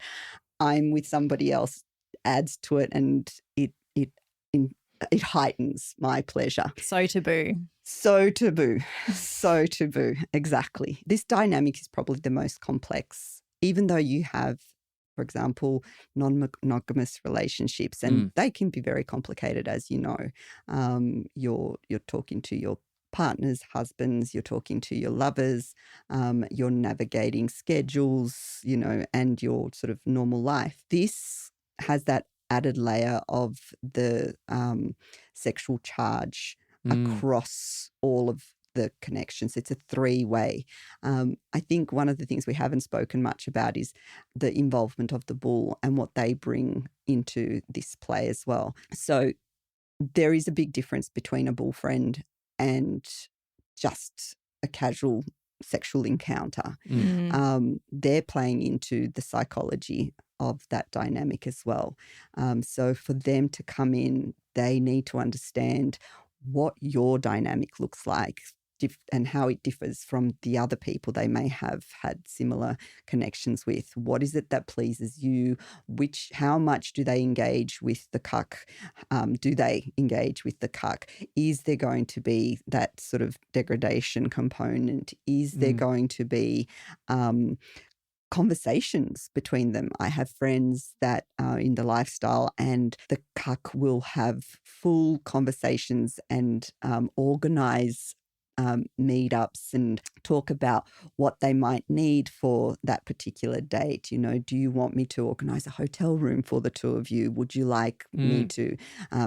I'm with somebody else adds to it, and it heightens my pleasure. So taboo. So taboo. So taboo. Exactly. This dynamic is probably the most complex, even though you have, for example, non-monogamous relationships, and they can be very complicated, as you know. You're talking to your partners, husbands, you're talking to your lovers, you're navigating schedules, and your sort of normal life. This has that added layer of the sexual charge across all of the connections. It's a three-way. I think one of the things we haven't spoken much about is the involvement of the bull and what they bring into this play as well. So there is a big difference between a bull friend and just a casual sexual encounter. They're playing into the psychology of that dynamic as well. So for them to come in, they need to understand what your dynamic looks like and how it differs from the other people they may have had similar connections with. What is it that pleases you? How much do they engage with the cuck? Do they engage with the cuck? Is there going to be that sort of degradation component? Is there going to be conversations between them? I have friends that are in the lifestyle and the cuck will have full conversations and organize meetups and talk about what they might need for that particular date. Do you want me to organize a hotel room for the two of you? Would you like me to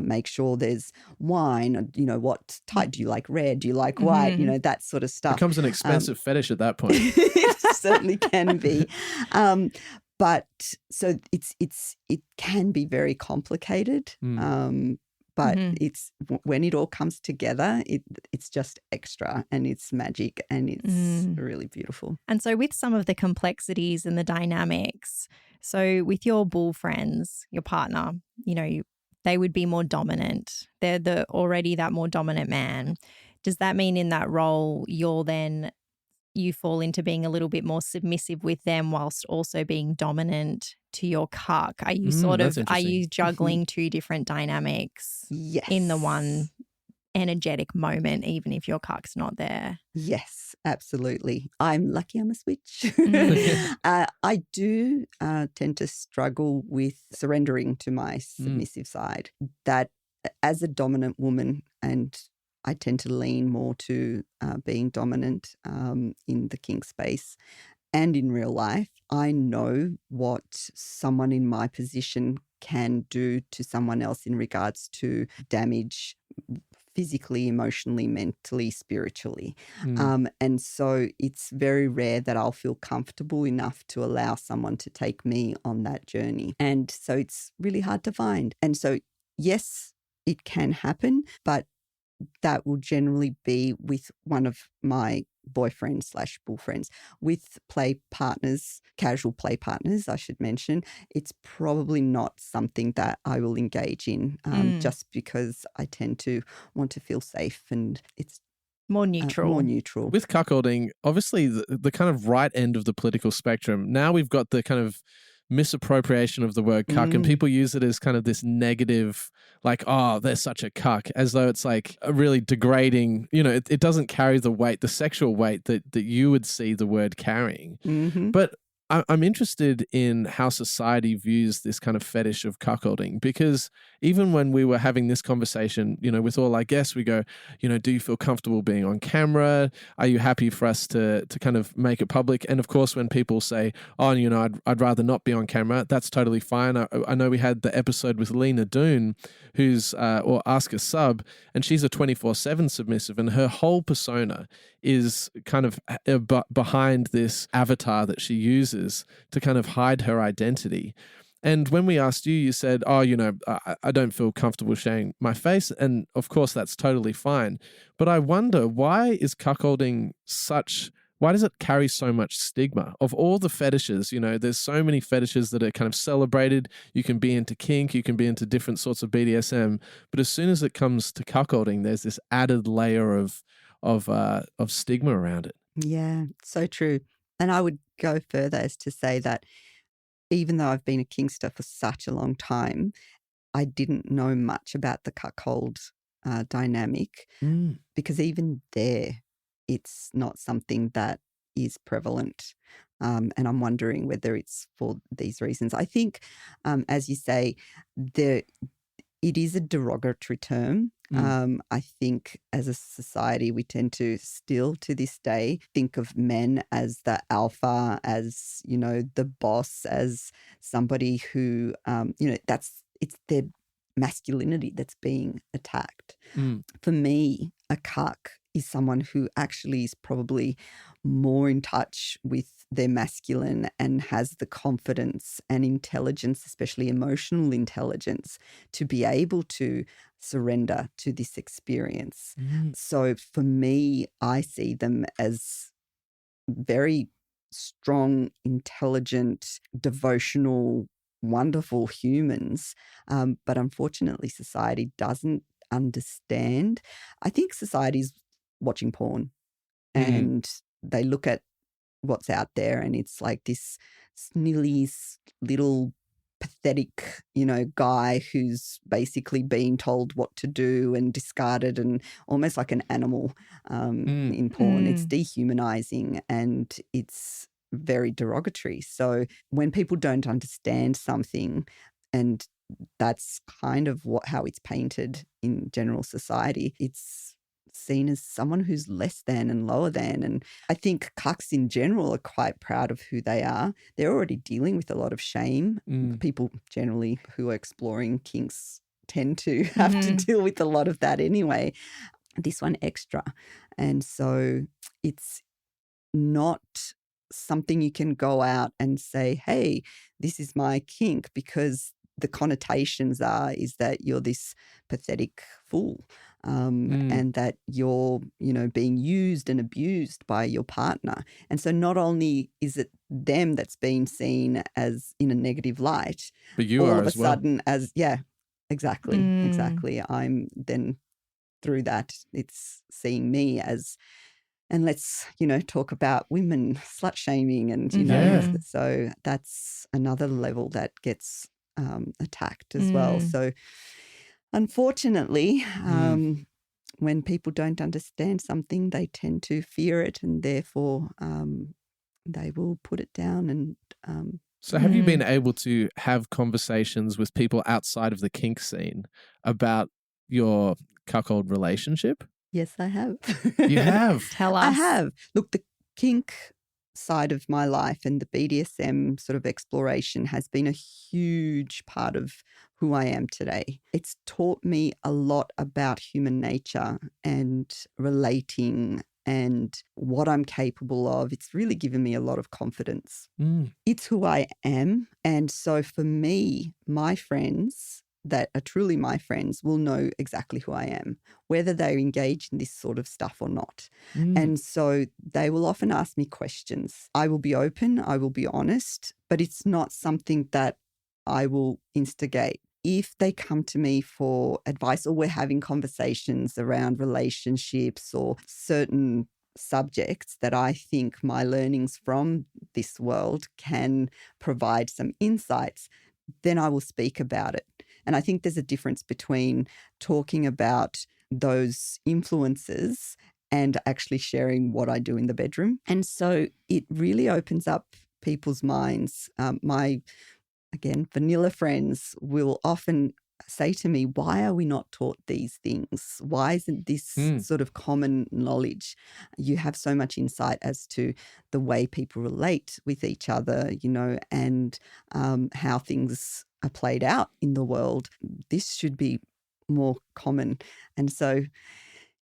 make sure there's wine? What type do you like? Red? Do you like white? That sort of stuff. Becomes an expensive fetish at that point. It certainly can be. But so it can be very complicated. But it's when it all comes together, it's just extra and it's magic and it's really beautiful. And so with some of the complexities and the dynamics, so with your bull friends, your partner, they would be more dominant. They're already that more dominant man. Does that mean in that role you fall into being a little bit more submissive with them whilst also being dominant to your cuck? Are you juggling two different dynamics in the one energetic moment, even if your cuck's not there? Yes, absolutely. I'm lucky I'm a switch. I do tend to struggle with surrendering to my submissive side. That as a dominant woman, and I tend to lean more to being dominant in the kink space and in real life. I know what someone in my position can do to someone else in regards to damage physically, emotionally, mentally, spiritually. Mm. And so it's very rare that I'll feel comfortable enough to allow someone to take me on that journey. And so it's really hard to find. And so, yes, it can happen, but that will generally be with one of my boyfriends slash bullfriends. With play partners, casual play partners, I should mention, it's probably not something that I will engage in just because I tend to want to feel safe and it's More neutral. more neutral. With cuckolding, obviously the kind of right end of the political spectrum, now we've got the kind of misappropriation of the word cuck, and people use it as kind of this negative, like, oh, they're such a cuck, as though it's like a really degrading, it doesn't carry the weight, the sexual weight that you would see the word carrying. But I'm interested in how society views this kind of fetish of cuckolding, because even when we were having this conversation, with all our guests, we go, do you feel comfortable being on camera? Are you happy for us to kind of make it public? And of course, when people say, oh, I'd rather not be on camera, that's totally fine. I know we had the episode with Lena Doon, who's, or Ask a Sub, and she's a 24/7 submissive, and her whole persona is kind of behind this avatar that she uses to kind of hide her identity. And when we asked you, you said, oh, I don't feel comfortable showing my face. And of course, that's totally fine. But I wonder, why is cuckolding why does it carry so much stigma? Of all the fetishes, there's so many fetishes that are kind of celebrated. You can be into kink, you can be into different sorts of BDSM. But as soon as it comes to cuckolding, there's this added layer of stigma around it. Yeah, so true. And I would go further as to say that even though I've been a kinkster for such a long time, I didn't know much about the cuckold dynamic because even there, it's not something that is prevalent. And I'm wondering whether it's for these reasons. I think, as you say, it is a derogatory term. I think as a society, we tend to still to this day think of men as the alpha, as, the boss, as somebody who, it's their masculinity that's being attacked. For me, a cuck is someone who actually is probably more in touch with their masculine and has the confidence and intelligence, especially emotional intelligence, to be able to surrender to this experience. So for me, I see them as very strong, intelligent, devotional, wonderful humans. But unfortunately, society doesn't understand. I think society's watching porn and they look at what's out there and it's like this snilly little pathetic, guy who's basically being told what to do and discarded and almost like an animal in porn. It's dehumanizing and it's very derogatory. So when people don't understand something, and that's kind of how it's painted in general society, it's seen as someone who's less than and lower than. And I think cucks in general are quite proud of who they are. They're already dealing with a lot of shame. People generally who are exploring kinks tend to have to deal with a lot of that anyway. This one extra. And so it's not something you can go out and say, hey, this is my kink, because the connotations is that you're this pathetic fool. And that you're, being used and abused by your partner. And so not only is it them that's being seen as in a negative light, but you all are of a as well. sudden exactly. I'm then through that, it's seeing me as, and let's, talk about women slut shaming and, so that's another level that gets attacked as well. So unfortunately, when people don't understand something, they tend to fear it and therefore they will put it down. And so have you been able to have conversations with people outside of the kink scene about your cuckold relationship? yes, I have. You have? Tell us. I have. Look, the kink side of my life and the BDSM sort of exploration has been a huge part of who I am today. It's taught me a lot about human nature and relating and what I'm capable of. It's really given me a lot of confidence. It's who I am. And so for me, my friends that are truly my friends will know exactly who I am, whether they engage in this sort of stuff or not. And so they will often ask me questions. I will be open, I will be honest, but it's not something that I will instigate. If they come to me for advice or we're having conversations around relationships or certain subjects that I think my learnings from this world can provide some insights, then I will speak about it. And I think there's a difference between talking about those influences and actually sharing what I do in the bedroom. And so it really opens up people's minds. Again, vanilla friends will often say to me, why are we not taught these things? Why isn't this sort of common knowledge? You have so much insight as to the way people relate with each other, and how things are played out in the world. This should be more common. And so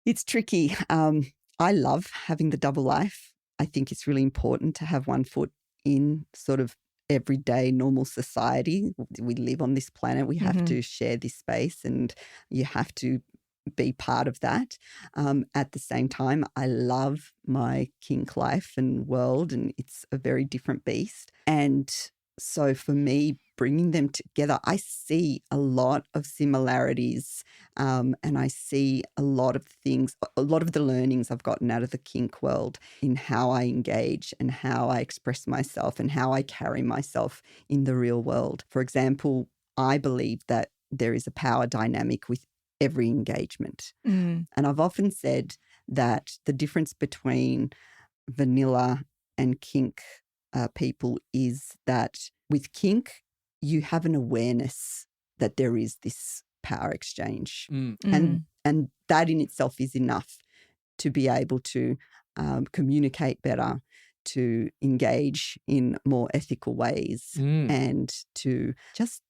it's tricky. I love having the double life. I think it's really important to have one foot in sort of everyday normal society. We live on this planet. We have to share this space and you have to be part of that. At the same time, I love my kink life and world, and it's a very different beast. And so for me, bringing them together, I see a lot of similarities, and I see a lot of things, a lot of the learnings I've gotten out of the kink world in how I engage and how I express myself and how I carry myself in the real world. For example, I believe that there is a power dynamic with every engagement. And I've often said that the difference between vanilla and kink people is that with kink, you have an awareness that there is this power exchange. And that in itself is enough to be able to communicate better, to engage in more ethical ways, and to just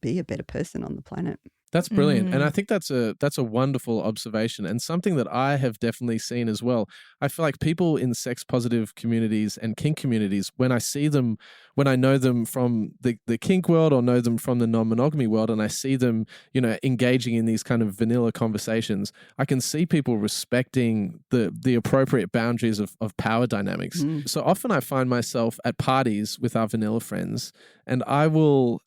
be a better person on the planet. That's brilliant. And I think that's a wonderful observation and something that I have definitely seen as well. I feel like people in sex positive communities and kink communities, when I see them, when I know them from the kink world or know them from the non-monogamy world, and I see them, engaging in these kind of vanilla conversations, I can see people respecting the appropriate boundaries of power dynamics. So often I find myself at parties with our vanilla friends, and I'll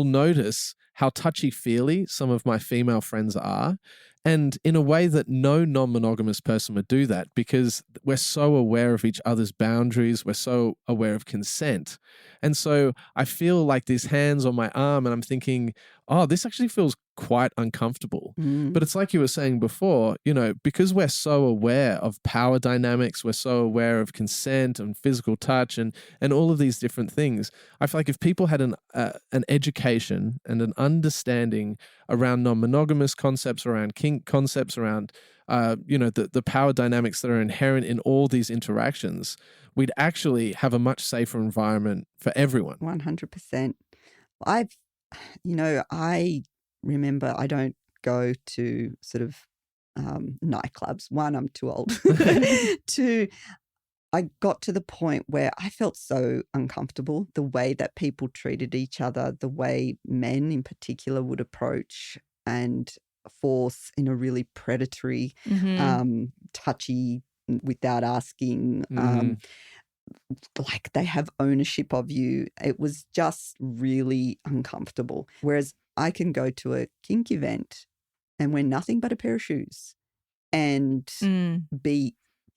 notice how touchy-feely some of my female friends are, and in a way that no non-monogamous person would do that, because we're so aware of each other's boundaries, we're so aware of consent. And so I feel like these hands on my arm and I'm thinking, oh, this actually feels quite uncomfortable. But it's like you were saying before, because we're so aware of power dynamics, we're so aware of consent and physical touch and all of these different things. I feel like if people had an education and an understanding around non-monogamous concepts, around kink concepts, around the power dynamics that are inherent in all these interactions, we'd actually have a much safer environment for everyone. 100%. I remember I don't go to sort of nightclubs. One, I'm too old. Two, I got to the point where I felt so uncomfortable, the way that people treated each other, the way men in particular would approach and force in a really predatory, touchy, without asking, like they have ownership of you. It was just really uncomfortable. Whereas I can go to a kink event and wear nothing but a pair of shoes and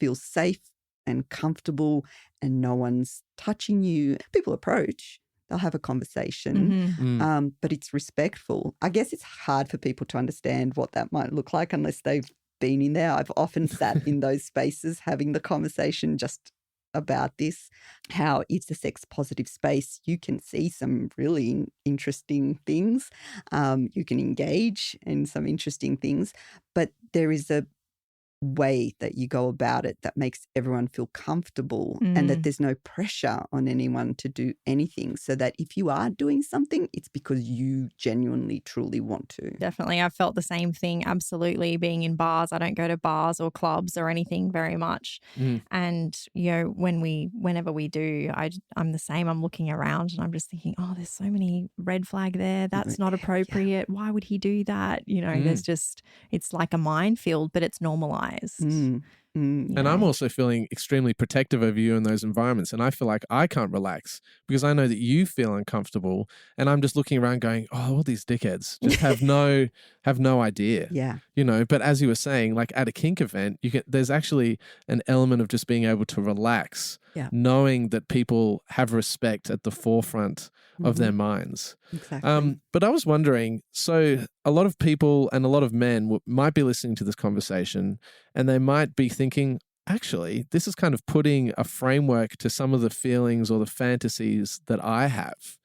feel safe and comfortable, and no one's touching you. People approach, they'll have a conversation, but it's respectful. I guess it's hard for people to understand what that might look like unless they've been in there. I've often sat in those spaces having the conversation just about this, how it's a sex positive space. You can see some really interesting things. You can engage in some interesting things, but there is a way that you go about it that makes everyone feel comfortable and that there's no pressure on anyone to do anything, so that if you are doing something, it's because you genuinely, truly want to. Definitely. I've felt the same thing. Absolutely. Being in bars, I don't go to bars or clubs or anything very much. And, you know, whenever we do, I'm the same. I'm looking around and I'm just thinking, oh, there's so many red flag there. That's not appropriate. Why would he do that? You know, there's just, it's like a minefield, but it's normalized. And I'm also feeling extremely protective of you in those environments. And I feel like I can't relax because I know that you feel uncomfortable. And I'm just looking around going, oh, all these dickheads just have no idea. Yeah. You know, but as you were saying, like at a kink event, there's actually an element of just being able to relax, knowing that people have respect at the forefront of their minds. Exactly. But I was wondering, so a lot of people and a lot of men might be listening to this conversation and they might be thinking, actually, this is kind of putting a framework to some of the feelings or the fantasies that I have.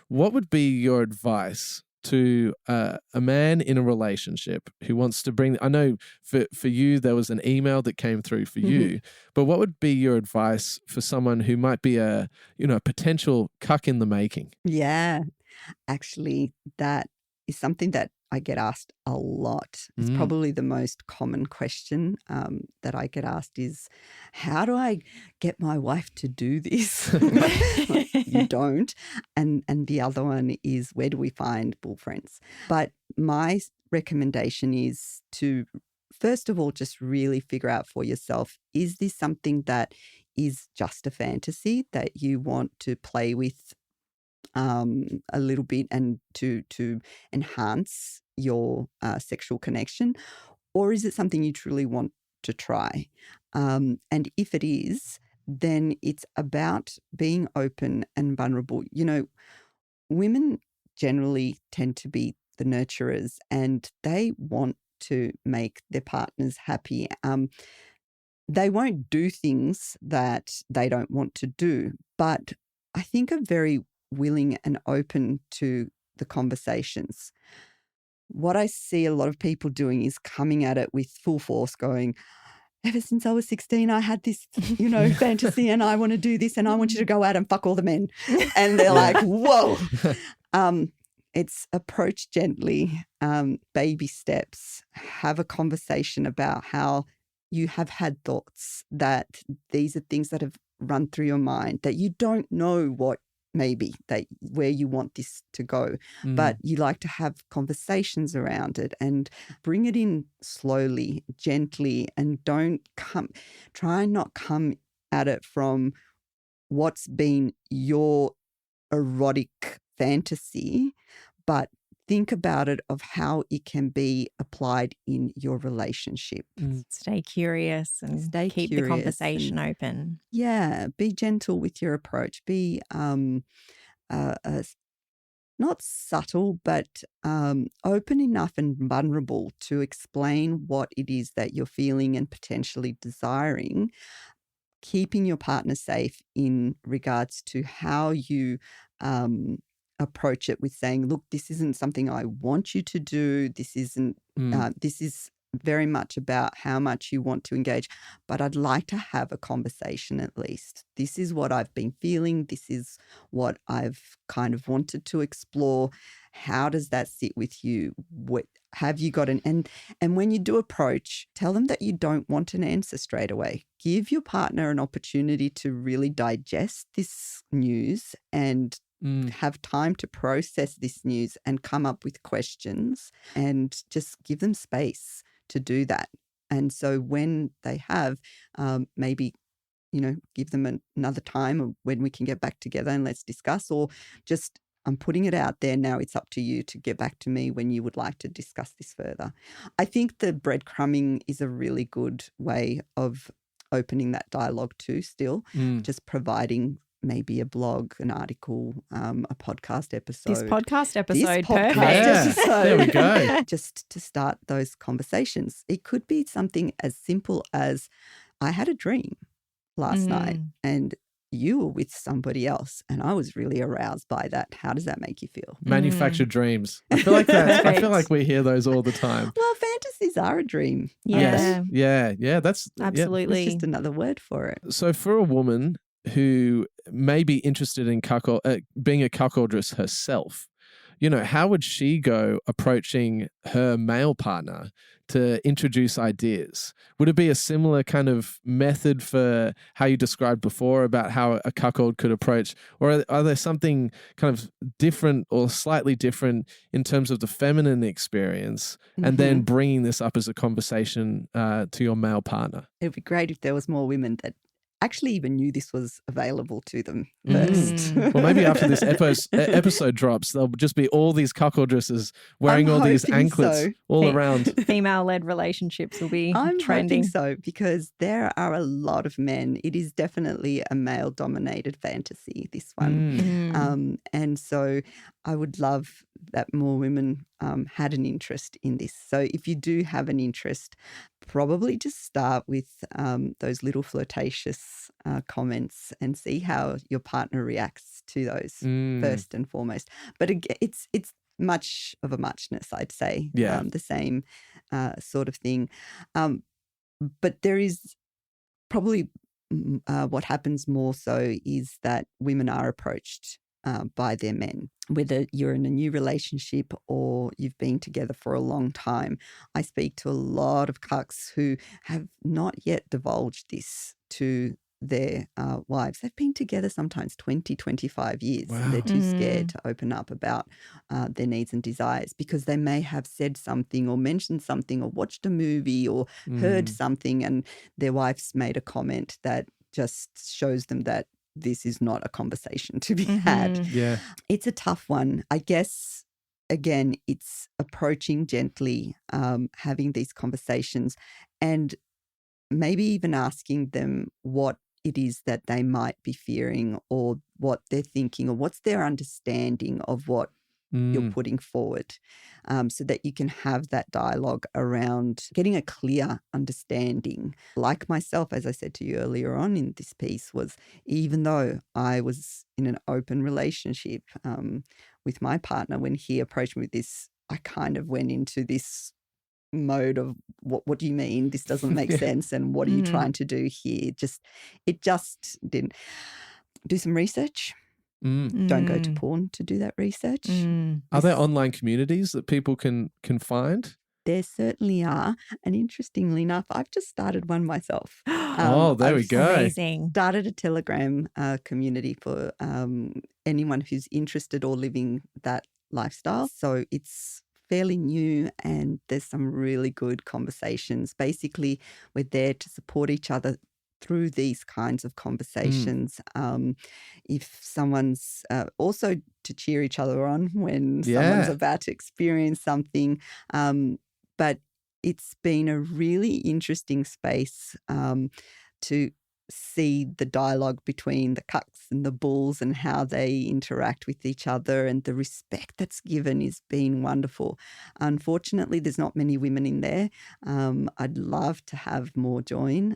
What would be your advice to a man in a relationship who wants to bring, I know for you, there was an email that came through for you, but what would be your advice for someone who might be a potential cuck in the making? Yeah, actually, that is something that I get asked a lot. It's probably the most common question that I get asked is, how do I get my wife to do this? You don't. And the other one is, where do we find bull friends? But my recommendation is to, first of all, just really figure out for yourself, is this something that is just a fantasy that you want to play with a little bit and to enhance your sexual connection, or is it something you truly want to try? And if it is, then it's about being open and vulnerable. You know, women generally tend to be the nurturers and they want to make their partners happy. They won't do things that they don't want to do, but I think are very willing and open to the conversations. What I see a lot of people doing is coming at it with full force, going, ever since I was 16, I had this, fantasy and I want to do this and I want you to go out and fuck all the men. And they're like, whoa. It's approach gently, baby steps, have a conversation about how you have had thoughts that these are things that have run through your mind that you don't know what maybe where you want this to go, but you like to have conversations around it and bring it in slowly, gently, and try and not come at it from what's been your erotic fantasy, but think about it of how it can be applied in your relationship. Stay curious and keep the conversation open. Yeah, be gentle with your approach. Be not subtle, but open enough and vulnerable to explain what it is that you're feeling and potentially desiring, keeping your partner safe in regards to how you approach it with saying, look, this isn't something I want you to do. This isn't, this is very much about how much you want to engage, but I'd like to have a conversation at least. This is what I've been feeling. This is what I've kind of wanted to explore. How does that sit with you? What have you got and when you do approach, tell them that you don't want an answer straight away. Give your partner an opportunity to really digest this news and have time to process this news and come up with questions, and just give them space to do that. And so when they have, maybe, give them another time when we can get back together and let's discuss, or just, I'm putting it out there now. It's up to you to get back to me when you would like to discuss this further. I think the breadcrumbing is a really good way of opening that dialogue too, still, just providing maybe a blog, an article, a podcast episode. This podcast episode, perfect. Yeah, there we go. Just to start those conversations. It could be something as simple as, I had a dream last night and you were with somebody else and I was really aroused by that. How does that make you feel? Manufactured dreams. I feel like that. I feel like we hear those all the time. Well, fantasy fantasies are a dream. Yeah. Yeah. That's Absolutely. It's just another word for it. So for a woman who may be interested in being a cuckoldress herself, how would she go approaching her male partner to introduce ideas? Would it be a similar kind of method for how you described before about how a cuckold could approach, or are there something kind of different or slightly different in terms of the feminine experience, and then bringing this up as a conversation to your male partner? It would be great if there was more women that actually even knew this was available to them first. Well, maybe after this episode drops, there'll just be all these cuckoldresses wearing all these anklets all around. Female-led relationships will be I'm trending. hoping so, because there are a lot of men. It is definitely a male-dominated fantasy, this one. And so I would love that more women had an interest in this. So if you do have an interest, probably just start with those little flirtatious comments and see how your partner reacts to those first and foremost. But again, it's much of a muchness, I'd say. Yeah. The same sort of thing. But there is probably what happens more so is that women are approached by their men, whether you're in a new relationship or you've been together for a long time. I speak to a lot of cucks who have not yet divulged this to their wives. They've been together sometimes 20, 25 years. Wow. They're too scared to open up about their needs and desires, because they may have said something or mentioned something or watched a movie or heard something, and their wife's made a comment that just shows them that this is not a conversation to be had. Yeah. It's a tough one. I guess, again, it's approaching gently, having these conversations, and maybe even asking them what it is that they might be fearing, or what they're thinking, or what's their understanding of what you're putting forward, so that you can have that dialogue around getting a clear understanding. Like myself, as I said to you earlier on in this piece, was even though I was in an open relationship with my partner, when he approached me with this, I kind of went into this mode of what do you mean? This doesn't make sense, and what are you trying to do here? It just didn't. Do some research. Don't go to porn to do that research. Are there online communities that people can find? There certainly are. And interestingly enough, I've just started one myself. There we go. Amazing. Started a Telegram community for anyone who's interested or living that lifestyle. So it's fairly new, and there's some really good conversations. Basically, we're there to support each other through these kinds of conversations. If someone's also to cheer each other on when someone's about to experience something. But it's been a really interesting space to see the dialogue between the cucks and the bulls and how they interact with each other, and the respect that's given has been wonderful. Unfortunately, there's not many women in there. I'd love to have more join.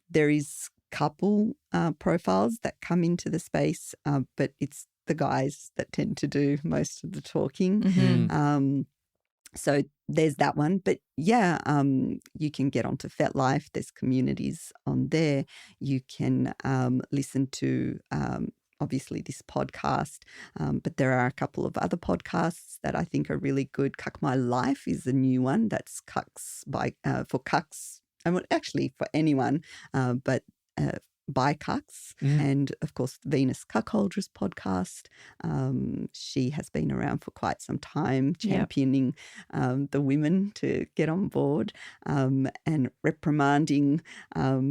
There is couple profiles that come into the space, but it's the guys that tend to do most of the talking. So there's that one. But yeah, you can get onto FetLife. There's communities on there. You can listen to obviously this podcast, but there are a couple of other podcasts that I think are really good. Cuck My Life is a new one. That's cucks for cucks. And actually for anyone, but by cucks. And of course, Venus Cuckoldress podcast. She has been around for quite some time, championing the women to get on board, and reprimanding all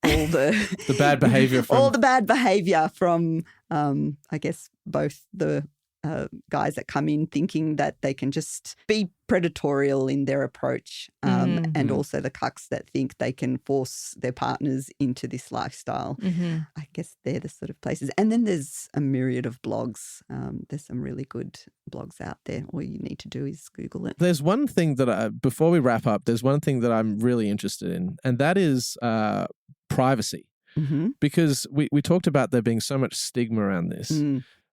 the bad behavior from all the bad behavior from I guess both the guys that come in thinking that they can just be predatorial in their approach, and also the cucks that think they can force their partners into this lifestyle. I guess they're the sort of places. And then there's a myriad of blogs. There's some really good blogs out there. All you need to do is Google it. There's one thing that before we wrap up, there's one thing that I'm really interested in, and that is privacy. Because we talked about there being so much stigma around this.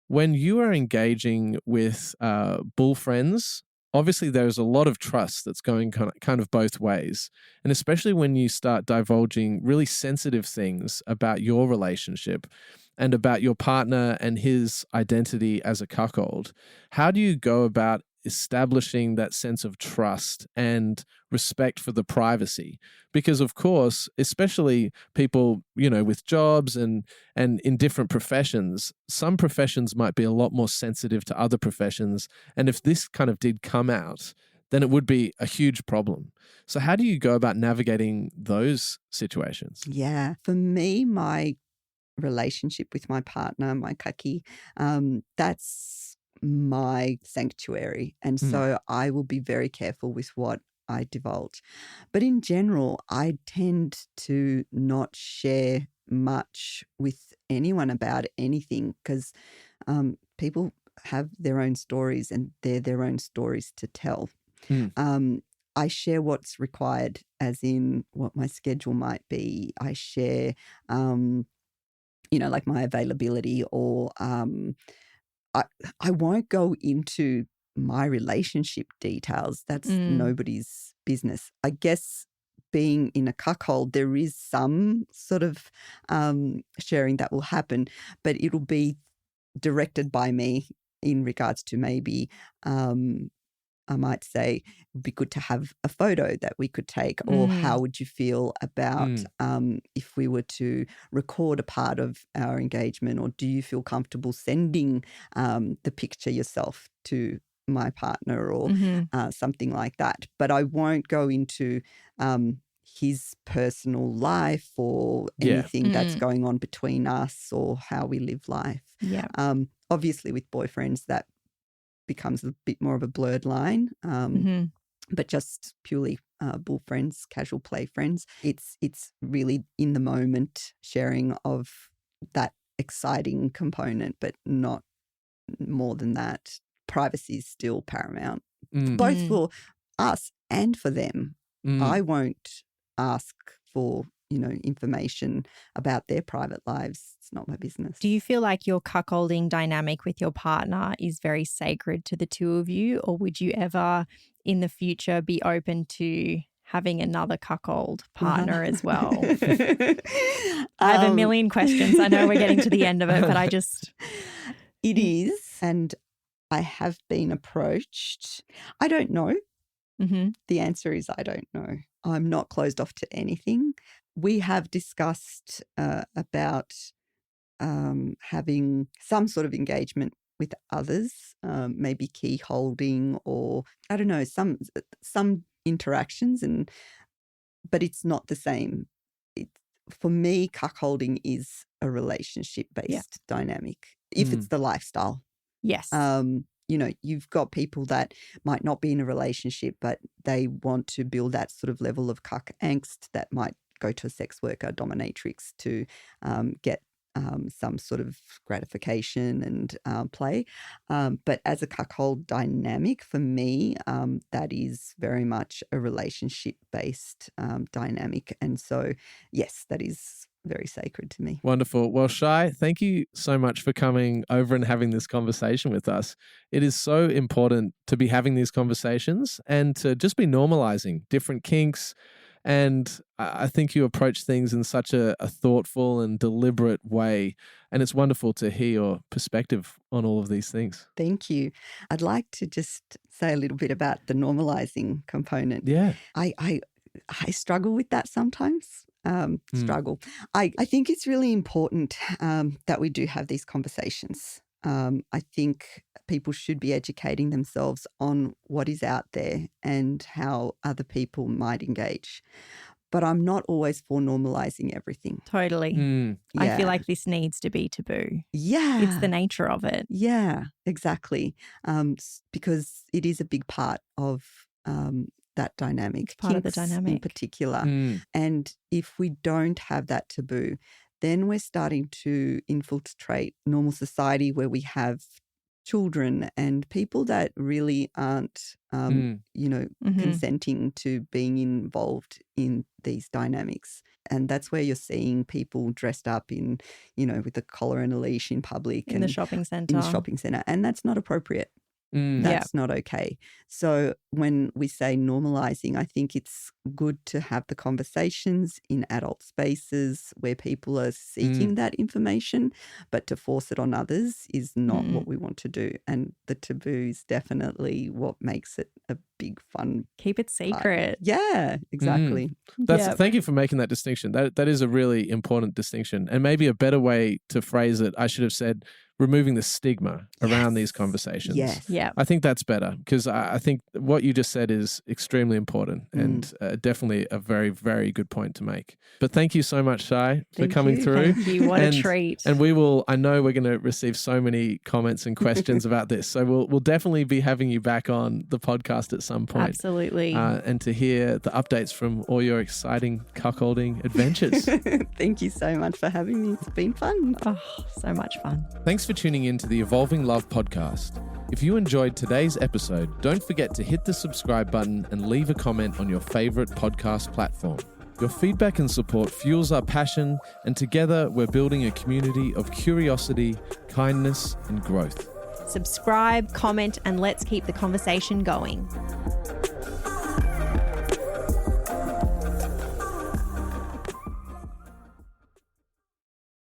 When you are engaging with bull friends obviously there's a lot of trust that's going kind of both ways. And especially when you start divulging really sensitive things about your relationship and about your partner and his identity as a cuckold, how do you go about establishing that sense of trust and respect for the privacy? Because of course, especially people, with jobs and in different professions, some professions might be a lot more sensitive to other professions. And if this kind of did come out, then it would be a huge problem. So how do you go about navigating those situations? Yeah. For me, my relationship with my partner, my cucky, that's my sanctuary. And so I will be very careful with what I divulge. But in general, I tend to not share much with anyone about anything because people have their own stories and they're their own stories to tell. Mm. I share what's required, as in what my schedule might be. I share like my availability, or I won't go into my relationship details. That's nobody's business. I guess being in a cuckold, there is some sort of sharing that will happen, but it'll be directed by me in regards to maybe I might say it'd be good to have a photo that we could take, or how would you feel about if we were to record a part of our engagement, or do you feel comfortable sending the picture yourself to my partner, or something like that. But I won't go into his personal life or anything that's going on between us or how we live life. Yeah. Obviously with boyfriends that becomes a bit more of a blurred line, but just purely bull friends, casual play friends, it's really in the moment sharing of that exciting component, but not more than that. Privacy is still paramount, both for us and for them. I won't ask for information about their private lives. It's not my business. Do you feel like your cuckolding dynamic with your partner is very sacred to the two of you, or would you ever in the future be open to having another cuckold partner as well? I have a million questions. I know we're getting to the end of it, but It is, and I have been approached. I don't know. The answer is I don't know. I'm not closed off to anything. We have discussed about having some sort of engagement with others, maybe key holding, or I don't know, some interactions, but it's not the same. For me, cuckolding is a relationship-based dynamic, if it's the lifestyle. Yes. You've got people that might not be in a relationship, but they want to build that sort of level of cuck angst that might go to a sex worker, dominatrix to get some sort of gratification and play. But as a cuckold dynamic, for me, that is very much a relationship-based dynamic. And so, yes, that is very sacred to me. Wonderful. Well, Shai, thank you so much for coming over and having this conversation with us. It is so important to be having these conversations and to just be normalizing different kinks. And I think you approach things in such a thoughtful and deliberate way. And it's wonderful to hear your perspective on all of these things. Thank you. I'd like to just say a little bit about the normalizing component. Yeah. I struggle with that sometimes. Struggle. I think it's really important that we do have these conversations. I think people should be educating themselves on what is out there and how other people might engage. But I'm not always for normalizing everything. Totally. I feel like this needs to be taboo. Yeah. It's the nature of it. Yeah, exactly. Because it is a big part of that dynamic. It's part of the Kinks dynamic. in particular. And if we don't have that taboo, then we're starting to infiltrate normal society where we have children and people that really aren't, consenting to being involved in these dynamics. And that's where you're seeing people dressed up in, with a collar and a leash in public. In the shopping centre. In the shopping centre. And that's not appropriate. That's not okay. So when we say normalizing, I think it's good to have the conversations in adult spaces where people are seeking that information, but to force it on others is not what we want to do. And the taboo is definitely what makes it a big fun. Keep it secret. Yeah, exactly. Thank you for making that distinction. That is a really important distinction. And maybe a better way to phrase it, I should have said, removing the stigma around these conversations. Yes. Yeah. I think that's better because I think what you just said is extremely important and definitely a very, very good point to make. But thank you so much, Shai, for coming through. Thank you. What a treat. And I know we're going to receive so many comments and questions about this. So we'll definitely be having you back on the podcast at some point. Absolutely. And to hear the updates from all your exciting cuckolding adventures. Thank you so much for having me. It's been fun. Oh, so much fun. Thanks for tuning in to the Evolving Love podcast. If you enjoyed today's episode, don't forget to hit the subscribe button and leave a comment on your favorite podcast platform. Your feedback and support fuels our passion, and together we're building a community of curiosity, kindness, and growth. Subscribe, comment, and let's keep the conversation going.